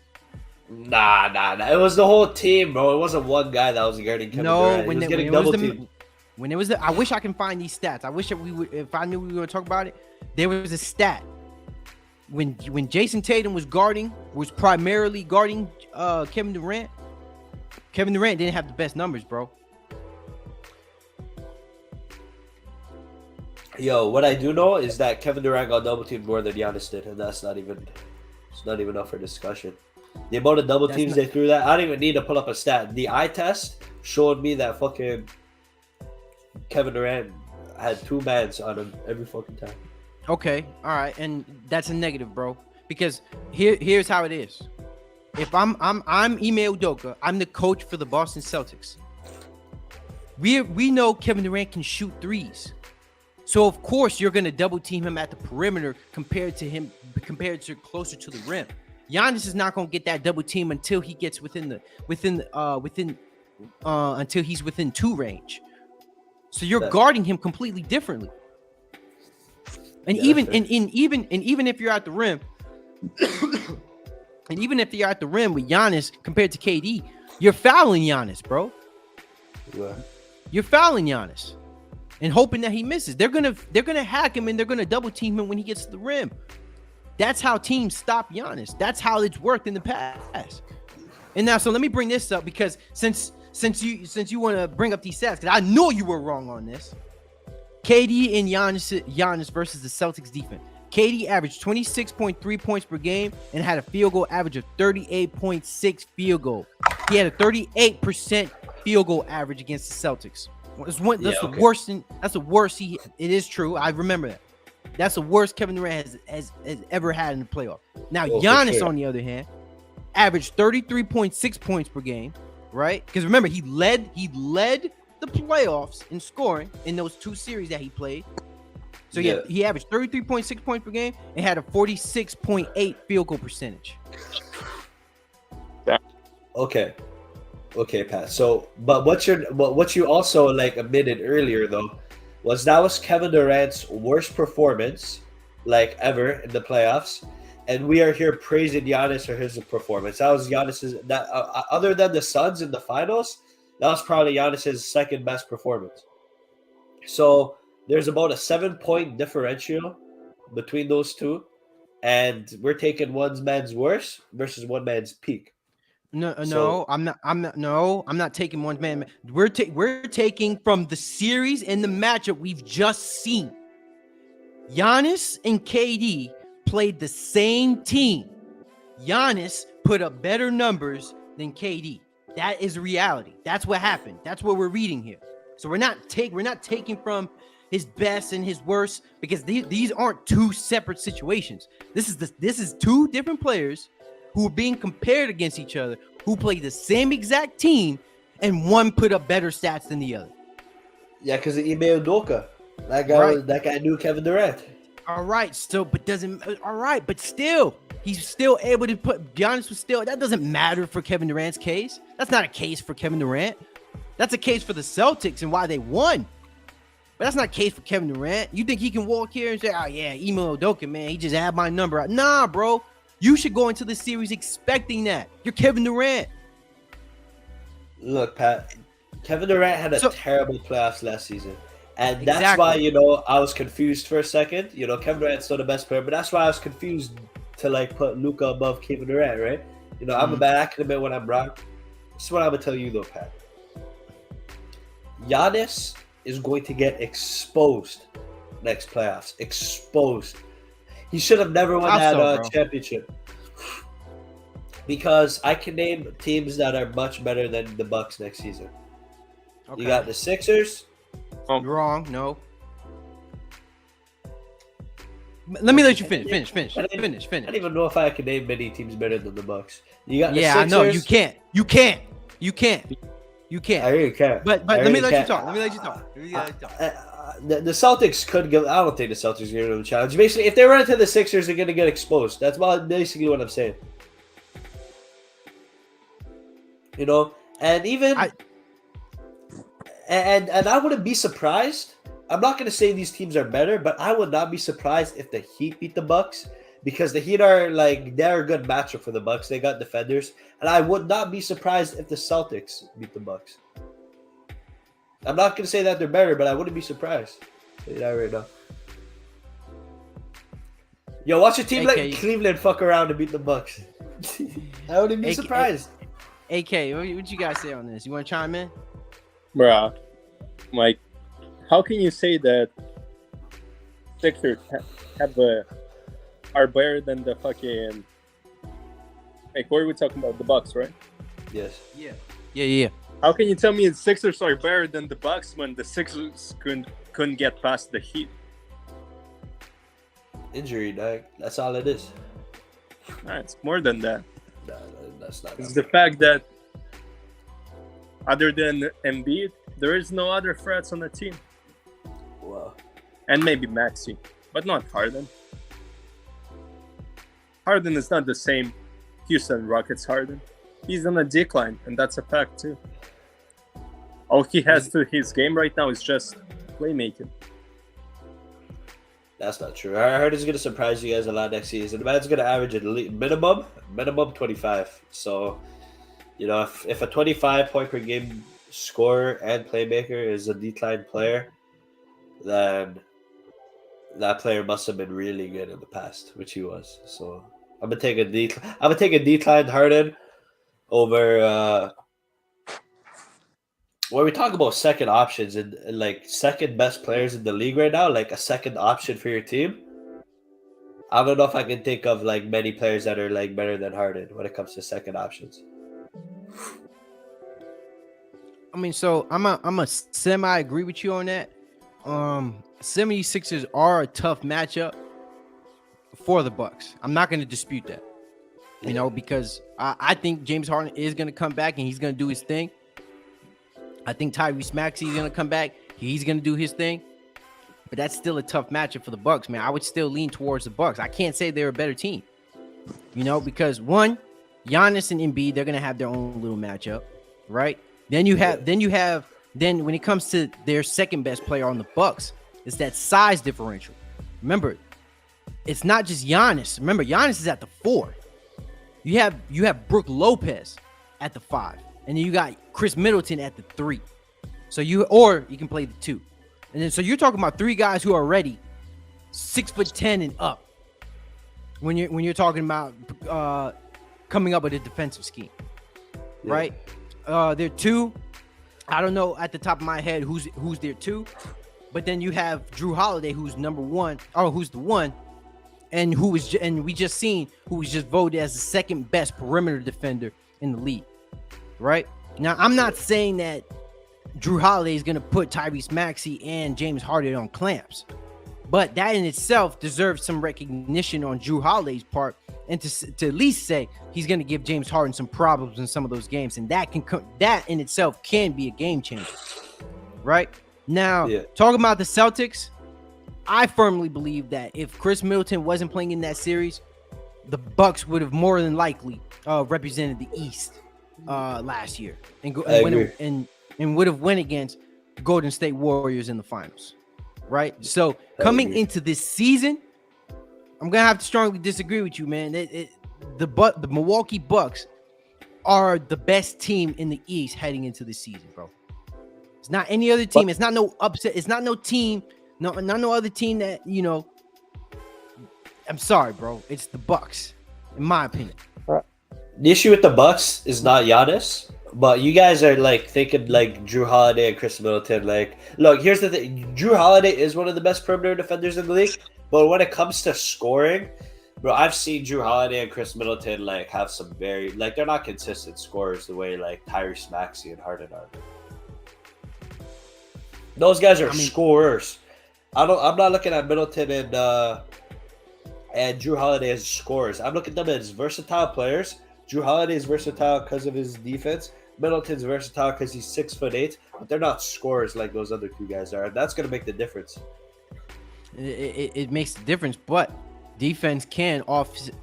Nah. It was the whole team, bro. It wasn't one guy that was guarding Kevin Durant. He was getting double teamed. I wish I can find these stats. I wish that if I knew we were going to talk about it, there was a stat. When Jason Tatum was primarily guarding Kevin Durant didn't have the best numbers, bro. Yo, what I do know is that Kevin Durant got double teamed more than Giannis did, and it's not even up for discussion. The amount of double teams they threw that, I don't even need to pull up a stat. The eye test showed me that fucking Kevin Durant had 2 mans on him every fucking time. Okay, all right, and that's a negative, bro. Because here's how it is. If I'm Ime Udoka, I'm the coach for the Boston Celtics. We know Kevin Durant can shoot threes. So of course you're gonna double team him at the perimeter compared to closer to the rim. Giannis is not gonna get that double team until he gets until he's within 2 range. So you're guarding him completely differently. And even if you're at the rim, and even if you're at the rim with Giannis compared to KD, you're fouling Giannis, bro. Yeah. You're fouling Giannis and hoping that he misses. They're gonna hack him and they're gonna double team him when he gets to the rim. That's how teams stop Giannis. That's how it's worked in the past. And now, so let me bring this up because since you want to bring up these stats, because I know you were wrong on this. KD and Giannis versus the Celtics defense. KD averaged 26.3 points per game and had a field goal average of 38.6 field goal. He had a 38% field goal average against the Celtics. That's the worst. That's the worst. It is true. I remember that. That's the worst Kevin Durant has ever had in the playoff. Now Giannis, on the other hand, averaged 33.6 points per game, right? Because remember, he led the playoffs in scoring in those 2 series that he played. So he averaged 33.6 points per game and had a 46.8 field goal percentage. Okay, Pat. So, but what you also like admitted earlier though was that was Kevin Durant's worst performance like ever in the playoffs, and we are here praising Giannis for his performance. That was Giannis's other than the Suns in the finals, that was probably Giannis's second best performance. So there's about a 7-point differential between those two, and we're taking one man's worst versus one man's peak. No, I'm not taking one man. We're taking from the series and the matchup we've just seen. Giannis and KD played the same team. Giannis put up better numbers than KD. That is reality. That's what happened. That's what we're reading here. So we're not taking from his best and his worst, because these aren't two separate situations. This is two different players who are being compared against each other, who play the same exact team, and one put up better stats than the other. Yeah, because of Ime Udoka. That guy knew Kevin Durant. All right, still, but still, he's still able to put Giannis was still. That doesn't matter for Kevin Durant's case. That's not a case for Kevin Durant. That's a case for the Celtics and why they won. But that's not a case for Kevin Durant. You think he can walk here and say, "Oh yeah, Ime Udoka, man, he just had my number out"? Nah, bro. You should go into the series expecting that. You're Kevin Durant. Look, Pat, Kevin Durant had a terrible playoffs last season. And that's Exactly. why, I was confused for a second. Kevin Durant's still the best player, but that's why I was confused to put Luka above Kevin Durant, right? I'm a bad. I can admit when I'm wrong. This is what I'm gonna tell you though, Pat. Giannis is going to get exposed next playoffs. Exposed. He should have never won that championship. Because I can name teams that are much better than the Bucks next season. Okay. You got the Sixers. You're wrong. No. Let me let you finish. Finish. I don't even know if I can name many teams better than the Bucks. You got the Sixers. I know you can't. You can't. I really can't. But let me let you talk. The Celtics could give. I don't think the Celtics give them a challenge. Basically, if they run into the Sixers, they're gonna get exposed. That's basically what I'm saying. And even and I wouldn't be surprised. I'm not going to say these teams are better, but I would not be surprised if the Heat beat the Bucks, because the Heat are they're a good matchup for the Bucks. They got defenders, and I would not be surprised if the Celtics beat the Bucks. I'm not going to say that they're better, but I wouldn't be surprised. I'll tell you that right now. Yo, watch a team like Cleveland fuck around and beat the Bucks. I wouldn't be surprised. AK, what you guys say on this? You want to chime in? Bruh, how can you say that Sixers are better than the fucking what are we talking about? The Bucks, right? Yes. Yeah. How can you tell me the Sixers are better than the Bucks when the Sixers couldn't get past the Heat? Injury, dog. That's all it is. Nah, it's more than that. No, that's not. It's the fact that other than Embiid, there is no other threats on the team. Wow. And maybe Maxey, but not Harden. Harden is not the same Houston Rockets Harden. He's on a decline, and that's a fact too. All he has to his game right now is just playmaking. That's not true. I heard he's going to surprise you guys a lot next season. The man's going to average at minimum 25. So, if a 25-point per game scorer and playmaker is a declined player, then that player must have been really good in the past, which he was. So I'm gonna take a declined Harden over. When we talk about second options and second best players in the league right now, a second option for your team, I don't know if I can think of many players that are better than Harden when it comes to second options. I mean, so I'm a semi agree with you on that. 76ers are a tough matchup for the Bucks. I'm not going to dispute that, because I think James Harden is going to come back and he's going to do his thing. I think Tyrese Maxey is going to come back. He's going to do his thing. But that's still a tough matchup for the Bucks, man. I would still lean towards the Bucks. I can't say they're a better team, because one, Giannis and Embiid, they're going to have their own little matchup, right? Then when it comes to their second best player on the Bucks, it's that size differential. Remember, it's not just Giannis. Remember, Giannis is at the 4. You have Brook Lopez at the 5, and then you got Chris Middleton at the 3. So you can play the 2, and then so you're talking about 3 guys who are already 6'10" and up. When you're talking about coming up with a defensive scheme, right? They're 2. I don't know at the top of my head who's their 2, but then you have Drew Holiday, who's number 1, or who's the 1, and we just seen who was just voted as the second best perimeter defender in the league, right? Now, I'm not saying that Drew Holiday is going to put Tyrese Maxey and James Harden on clamps, but that in itself deserves some recognition on Drew Holiday's part, and to at least say he's going to give James Harden some problems in some of those games, and that in itself can be a game changer, right? Now, talking about the Celtics, I firmly believe that if Chris Middleton wasn't playing in that series, the Bucks would have more than likely represented the East last year and would have went against Golden State Warriors in the finals, right? So coming into this season, I'm gonna have to strongly disagree with you, man. The Milwaukee Bucks are the best team in the East heading into the season, bro. It's not any other team. It's not no upset. It's not no team. Not no other team that, I'm sorry, bro. It's the Bucks, in my opinion. The issue with the Bucks is not Giannis, but you guys are like thinking like Drew Holiday and Chris Middleton. Like, look, here's the thing: Drew Holiday is one of the best perimeter defenders in the league, but when it comes to scoring, bro, I've seen Drew Holiday and Chris Middleton like have some very they're not consistent scorers the way like Tyrese Maxey and Harden are. Those guys are scorers. I'm not looking at Middleton and Drew Holiday as scorers. I'm looking at them as versatile players. Drew Holiday is versatile because of his defense. Middleton's versatile because he's 6'8", but they're not scorers like those other two guys are. And that's going to make the difference. It makes the difference, but defense can offset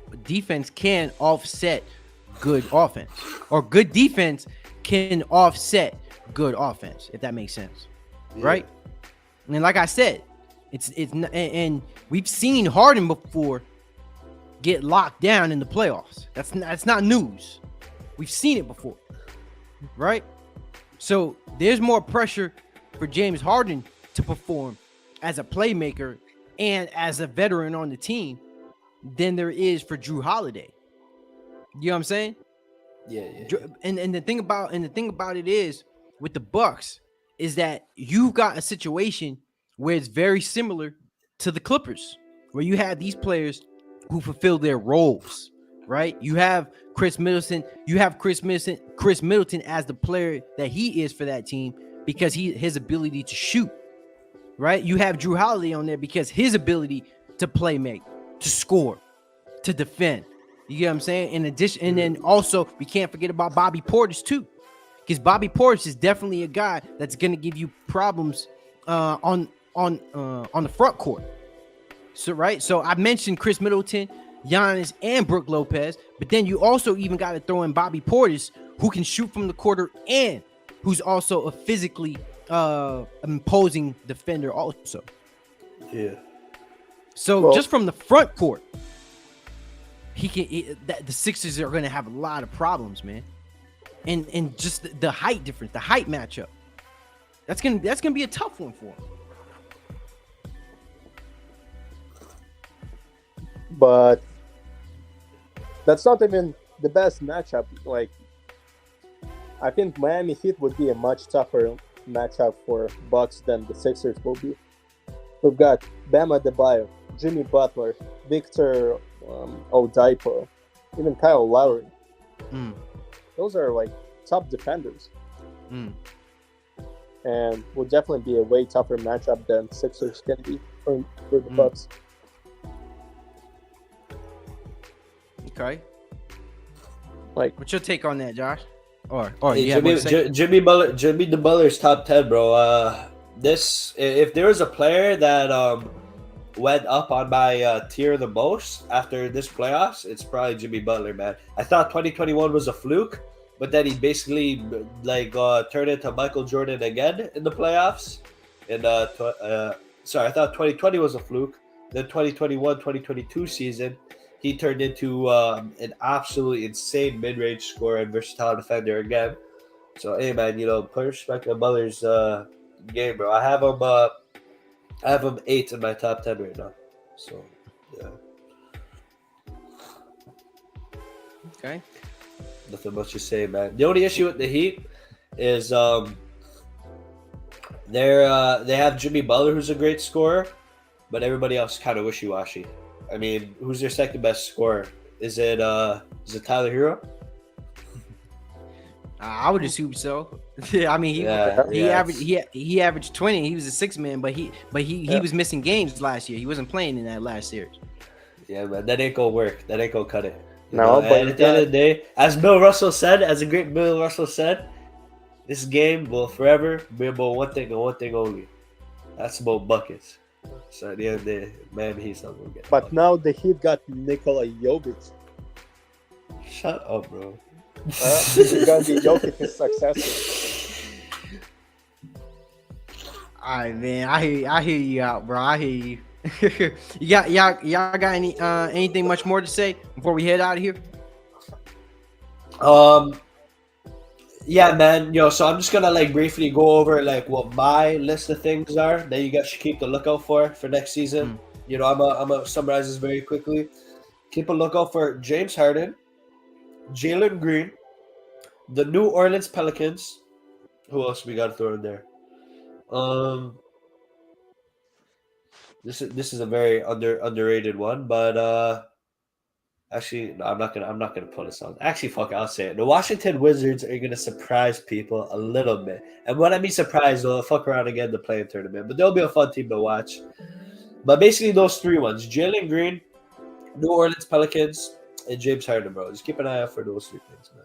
good offense, or good defense can offset good offense, if that makes sense, right? And like I said, it's and we've seen Harden before get locked down in the playoffs. That's not news. We've seen it before, right? So there's more pressure for James Harden to perform as a playmaker and as a veteran on the team than there is for Drew Holiday. You know what I'm saying? Yeah. And the thing about it is with the Bucks is that you've got a situation where it's very similar to the Clippers, where you have these players who fulfill their roles, right? You have Chris Middleton as the player that he is for that team because his ability to shoot, right? You have Drew Holiday on there because his ability to play make, to score, to defend. You get what I'm saying? In addition, and then also we can't forget about Bobby Portis too, because Bobby Portis is definitely a guy that's going to give you problems on the front court. So right, so I mentioned Chris Middleton, Giannis, and Brook Lopez, but then you also even got to throw in Bobby Portis, who can shoot from the quarter and who's also a physically imposing defender also. Yeah. So just from the front court, the Sixers are going to have a lot of problems, man. And just the height difference, the height matchup, that's gonna be a tough one for him. But that's not even the best matchup. Like, I think Miami Heat would be a much tougher matchup for Bucks than the Sixers will be. We've got Bam Adebayo, Jimmy Butler, Victor Oladipo, even Kyle Lowry. Those are like top defenders. And will definitely be a way tougher matchup than Sixers can be for the Bucks. Okay. Like, what's your take on that, Josh? Jimmy Butler's top 10, bro. If there was a player that went up on my tier the most after this playoffs, it's probably Jimmy Butler, man. I thought 2021 was a fluke, but then he basically turned into Michael Jordan again in the playoffs. And I thought 2020 was a fluke. The 2021-2022 season, he turned into an absolutely insane mid-range scorer and versatile defender again. So, hey, man, put respect on Butler's game, bro. I have him 8 in my top 10 right now. So, yeah. Okay. Nothing much to say, man. The only issue with the Heat is they have Jimmy Butler, who's a great scorer, but everybody else kind of wishy-washy. I mean, who's their second best scorer? Is it Tyler Hero? I would assume so. I mean, he Yeah, averaged he averaged 20. He was a 6-man, but he was missing games last year. He wasn't playing in that last series. Yeah, man, that ain't gonna work. That ain't gonna cut it. No, but and at the end of the day, as Bill Russell said, as a great Bill Russell said, this game will forever be about one thing and one thing only. That's about buckets. So at the end of the day, man, he's not gonna get. But buckets. now the Heat got Nikola Jovic. Shut up, bro. This is gonna be Jokic's successor. All right, man. I hear you out, bro. I hear you. y'all got anything much more to say before we head out of here? Yeah, man. So I'm just gonna like briefly go over like what my list of things are that you guys should keep the lookout for next season. I'm gonna summarize this very quickly. Keep a lookout for James Harden, Jalen Green, the New Orleans Pelicans. Who else we gotta throw in there? This is a very underrated one, but actually, no, I'm not gonna pull this on. Actually, fuck it, I'll say it. The Washington Wizards are gonna surprise people a little bit, and when I mean surprise, they'll fuck around again in the play-in tournament, but they'll be a fun team to watch. But basically, those three ones: Jalen Green, New Orleans Pelicans, and James Harden, bro. Just keep an eye out for those three things, man.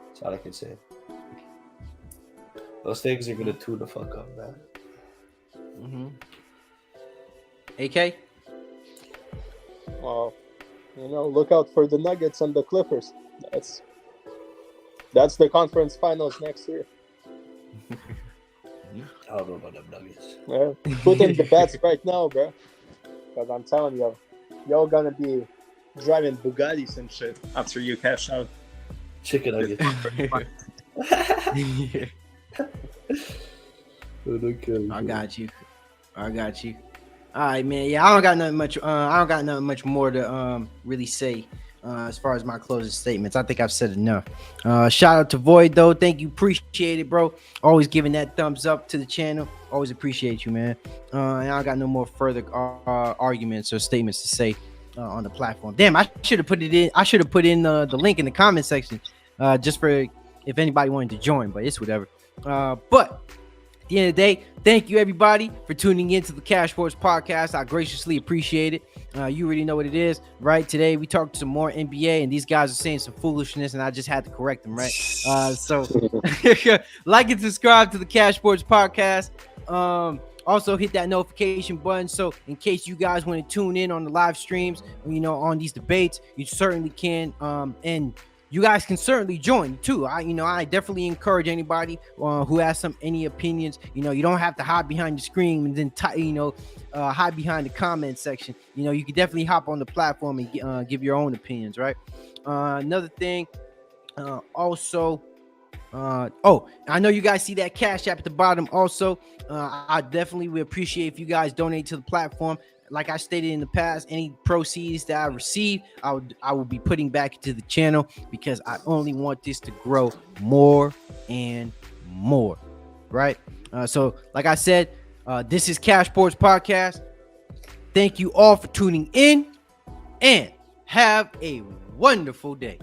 That's all I can say. Those things are gonna tune the fuck up, man. AK? Well, look out for the Nuggets and the Clippers. That's the conference finals next year. I don't know about them Nuggets. Yeah. Put in the bets right now, bro. Because I'm telling you, y'all gonna be driving Bugattis and shit after you cash out. Chicken nuggets. I got you. All right, man. Yeah, I don't got nothing much more to really say as far as my closing statements. I think I've said enough. Shout out to Void though. Thank you, appreciate it, bro. Always giving that thumbs up to the channel. Always appreciate you, man. And I got no more further arguments or statements to say on the platform. Damn, I should have put it in. I should have put in the link in the comment section just for if anybody wanted to join. But it's whatever. But at the end of the day, thank you everybody for tuning in to the CashSports podcast. I graciously appreciate it. You already know what it is, right? Today we talked some more NBA, and these guys are saying some foolishness, and I just had to correct them, right? So like and subscribe to the CashSports podcast. Also hit that notification button, so in case you guys want to tune in on the live streams, on these debates, you certainly can. And you guys can certainly join too. I definitely encourage anybody who has any opinions. You don't have to hide behind the screen and then hide behind the comment section. You can definitely hop on the platform and give your own opinions, right? Another thing, also, I know you guys see that Cash App at the bottom. Also, I definitely would appreciate if you guys donate to the platform. Like I stated in the past, any proceeds that I receive, I will be putting back into the channel because I only want this to grow more and more, right? So like I said, this is CashSports Podcast. Thank you all for tuning in and have a wonderful day.